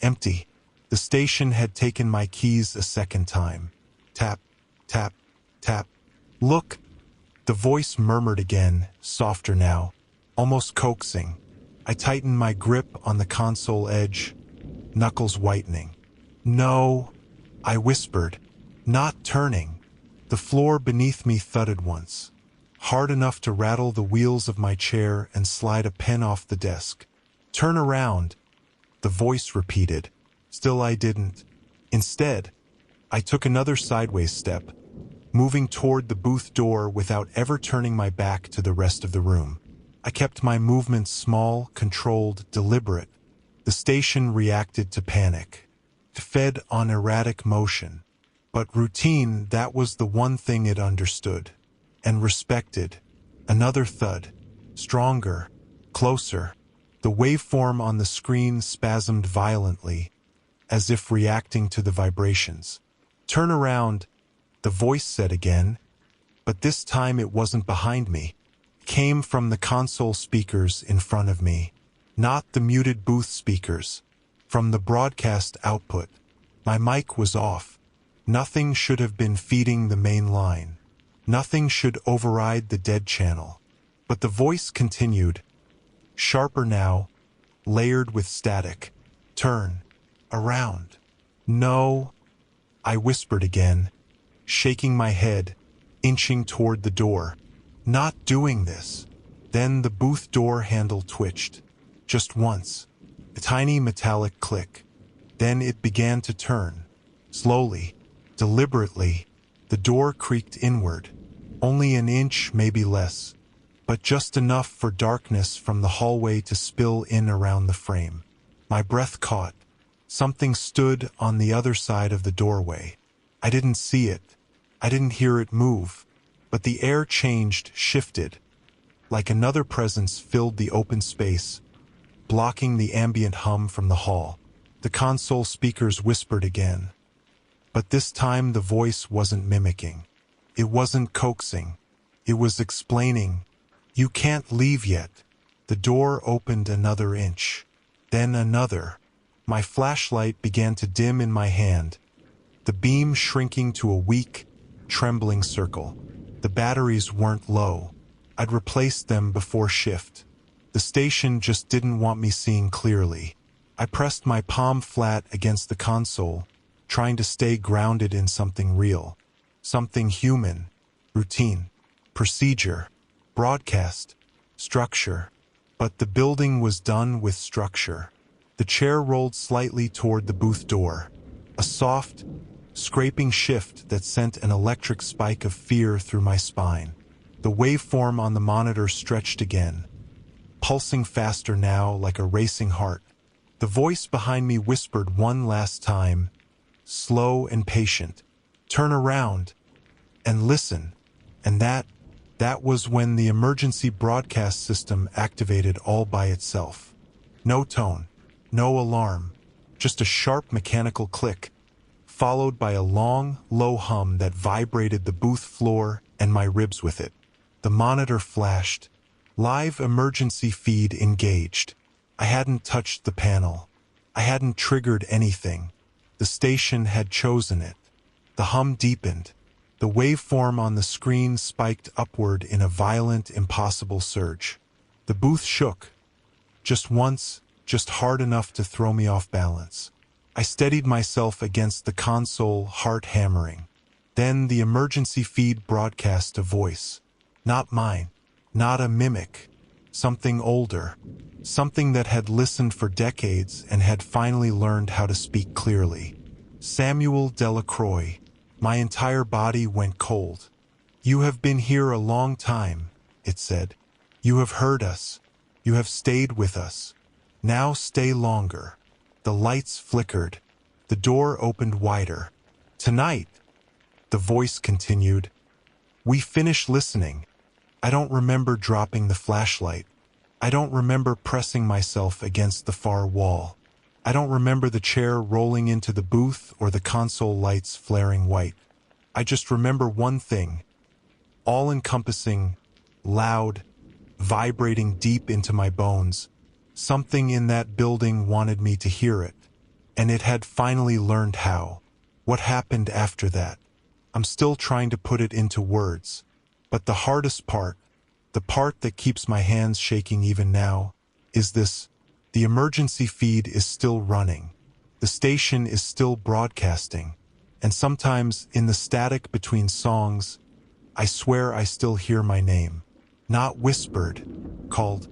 Empty. The station had taken my keys a second time. Tap, tap, tap. Look! The voice murmured again, softer now, almost coaxing. I tightened my grip on the console edge, knuckles whitening. No, I whispered, not turning. The floor beneath me thudded once, hard enough to rattle the wheels of my chair and slide a pen off the desk. Turn around, the voice repeated. Still I didn't. Instead, I took another sideways step, moving toward the booth door without ever turning my back to the rest of the room. I kept my movements small, controlled, deliberate. The station reacted to panic. It fed on erratic motion. But routine, that was the one thing it understood and respected. Another thud. Stronger. Closer. The waveform on the screen spasmed violently, as if reacting to the vibrations. Turn around, the voice said again, but this time it wasn't behind me. It came from the console speakers in front of me, not the muted booth speakers, from the broadcast output. My mic was off. Nothing should have been feeding the main line. Nothing should override the dead channel. But the voice continued, sharper now, layered with static. Turn. Around. No, I whispered again, shaking my head, inching toward the door. Not doing this. Then the booth door handle twitched. Just once. A tiny metallic click. Then it began to turn. Slowly, deliberately, the door creaked inward. Only an inch, maybe less, but just enough for darkness from the hallway to spill in around the frame. My breath caught. Something stood on the other side of the doorway. I didn't see it. I didn't hear it move. But the air changed, shifted. Like another presence filled the open space, blocking the ambient hum from the hall. The console speakers whispered again. But this time the voice wasn't mimicking. It wasn't coaxing. It was explaining. You can't leave yet. The door opened another inch. Then another. My flashlight began to dim in my hand, the beam shrinking to a weak, trembling circle. The batteries weren't low. I'd replaced them before shift. The station just didn't want me seeing clearly. I pressed my palm flat against the console, trying to stay grounded in something real, something human, routine, procedure, broadcast, structure. But the building was done with structure. The chair rolled slightly toward the booth door, a soft, scraping shift that sent an electric spike of fear through my spine. The waveform on the monitor stretched again, pulsing faster now like a racing heart. The voice behind me whispered one last time, slow and patient, turn around and listen. And that was when the emergency broadcast system activated all by itself. No tone. No alarm, just a sharp mechanical click, followed by a long, low hum that vibrated the booth floor and my ribs with it. The monitor flashed. Live emergency feed engaged. I hadn't touched the panel. I hadn't triggered anything. The station had chosen it. The hum deepened. The waveform on the screen spiked upward in a violent, impossible surge. The booth shook. Just once, just hard enough to throw me off balance. I steadied myself against the console, heart hammering. Then the emergency feed broadcast a voice. Not mine. Not a mimic. Something older. Something that had listened for decades and had finally learned how to speak clearly. Samuel Delacroix. My entire body went cold. You have been here a long time, it said. You have heard us. You have stayed with us. Now stay longer. The lights flickered. The door opened wider. Tonight, the voice continued, we finish listening. I don't remember dropping the flashlight. I don't remember pressing myself against the far wall. I don't remember the chair rolling into the booth or the console lights flaring white. I just remember one thing, all-encompassing, loud, vibrating deep into my bones. Something in that building wanted me to hear it, and it had finally learned how. What happened after that? I'm still trying to put it into words, but the hardest part, the part that keeps my hands shaking even now, is this. The emergency feed is still running. The station is still broadcasting. And sometimes, in the static between songs, I swear I still hear my name. Not whispered, called,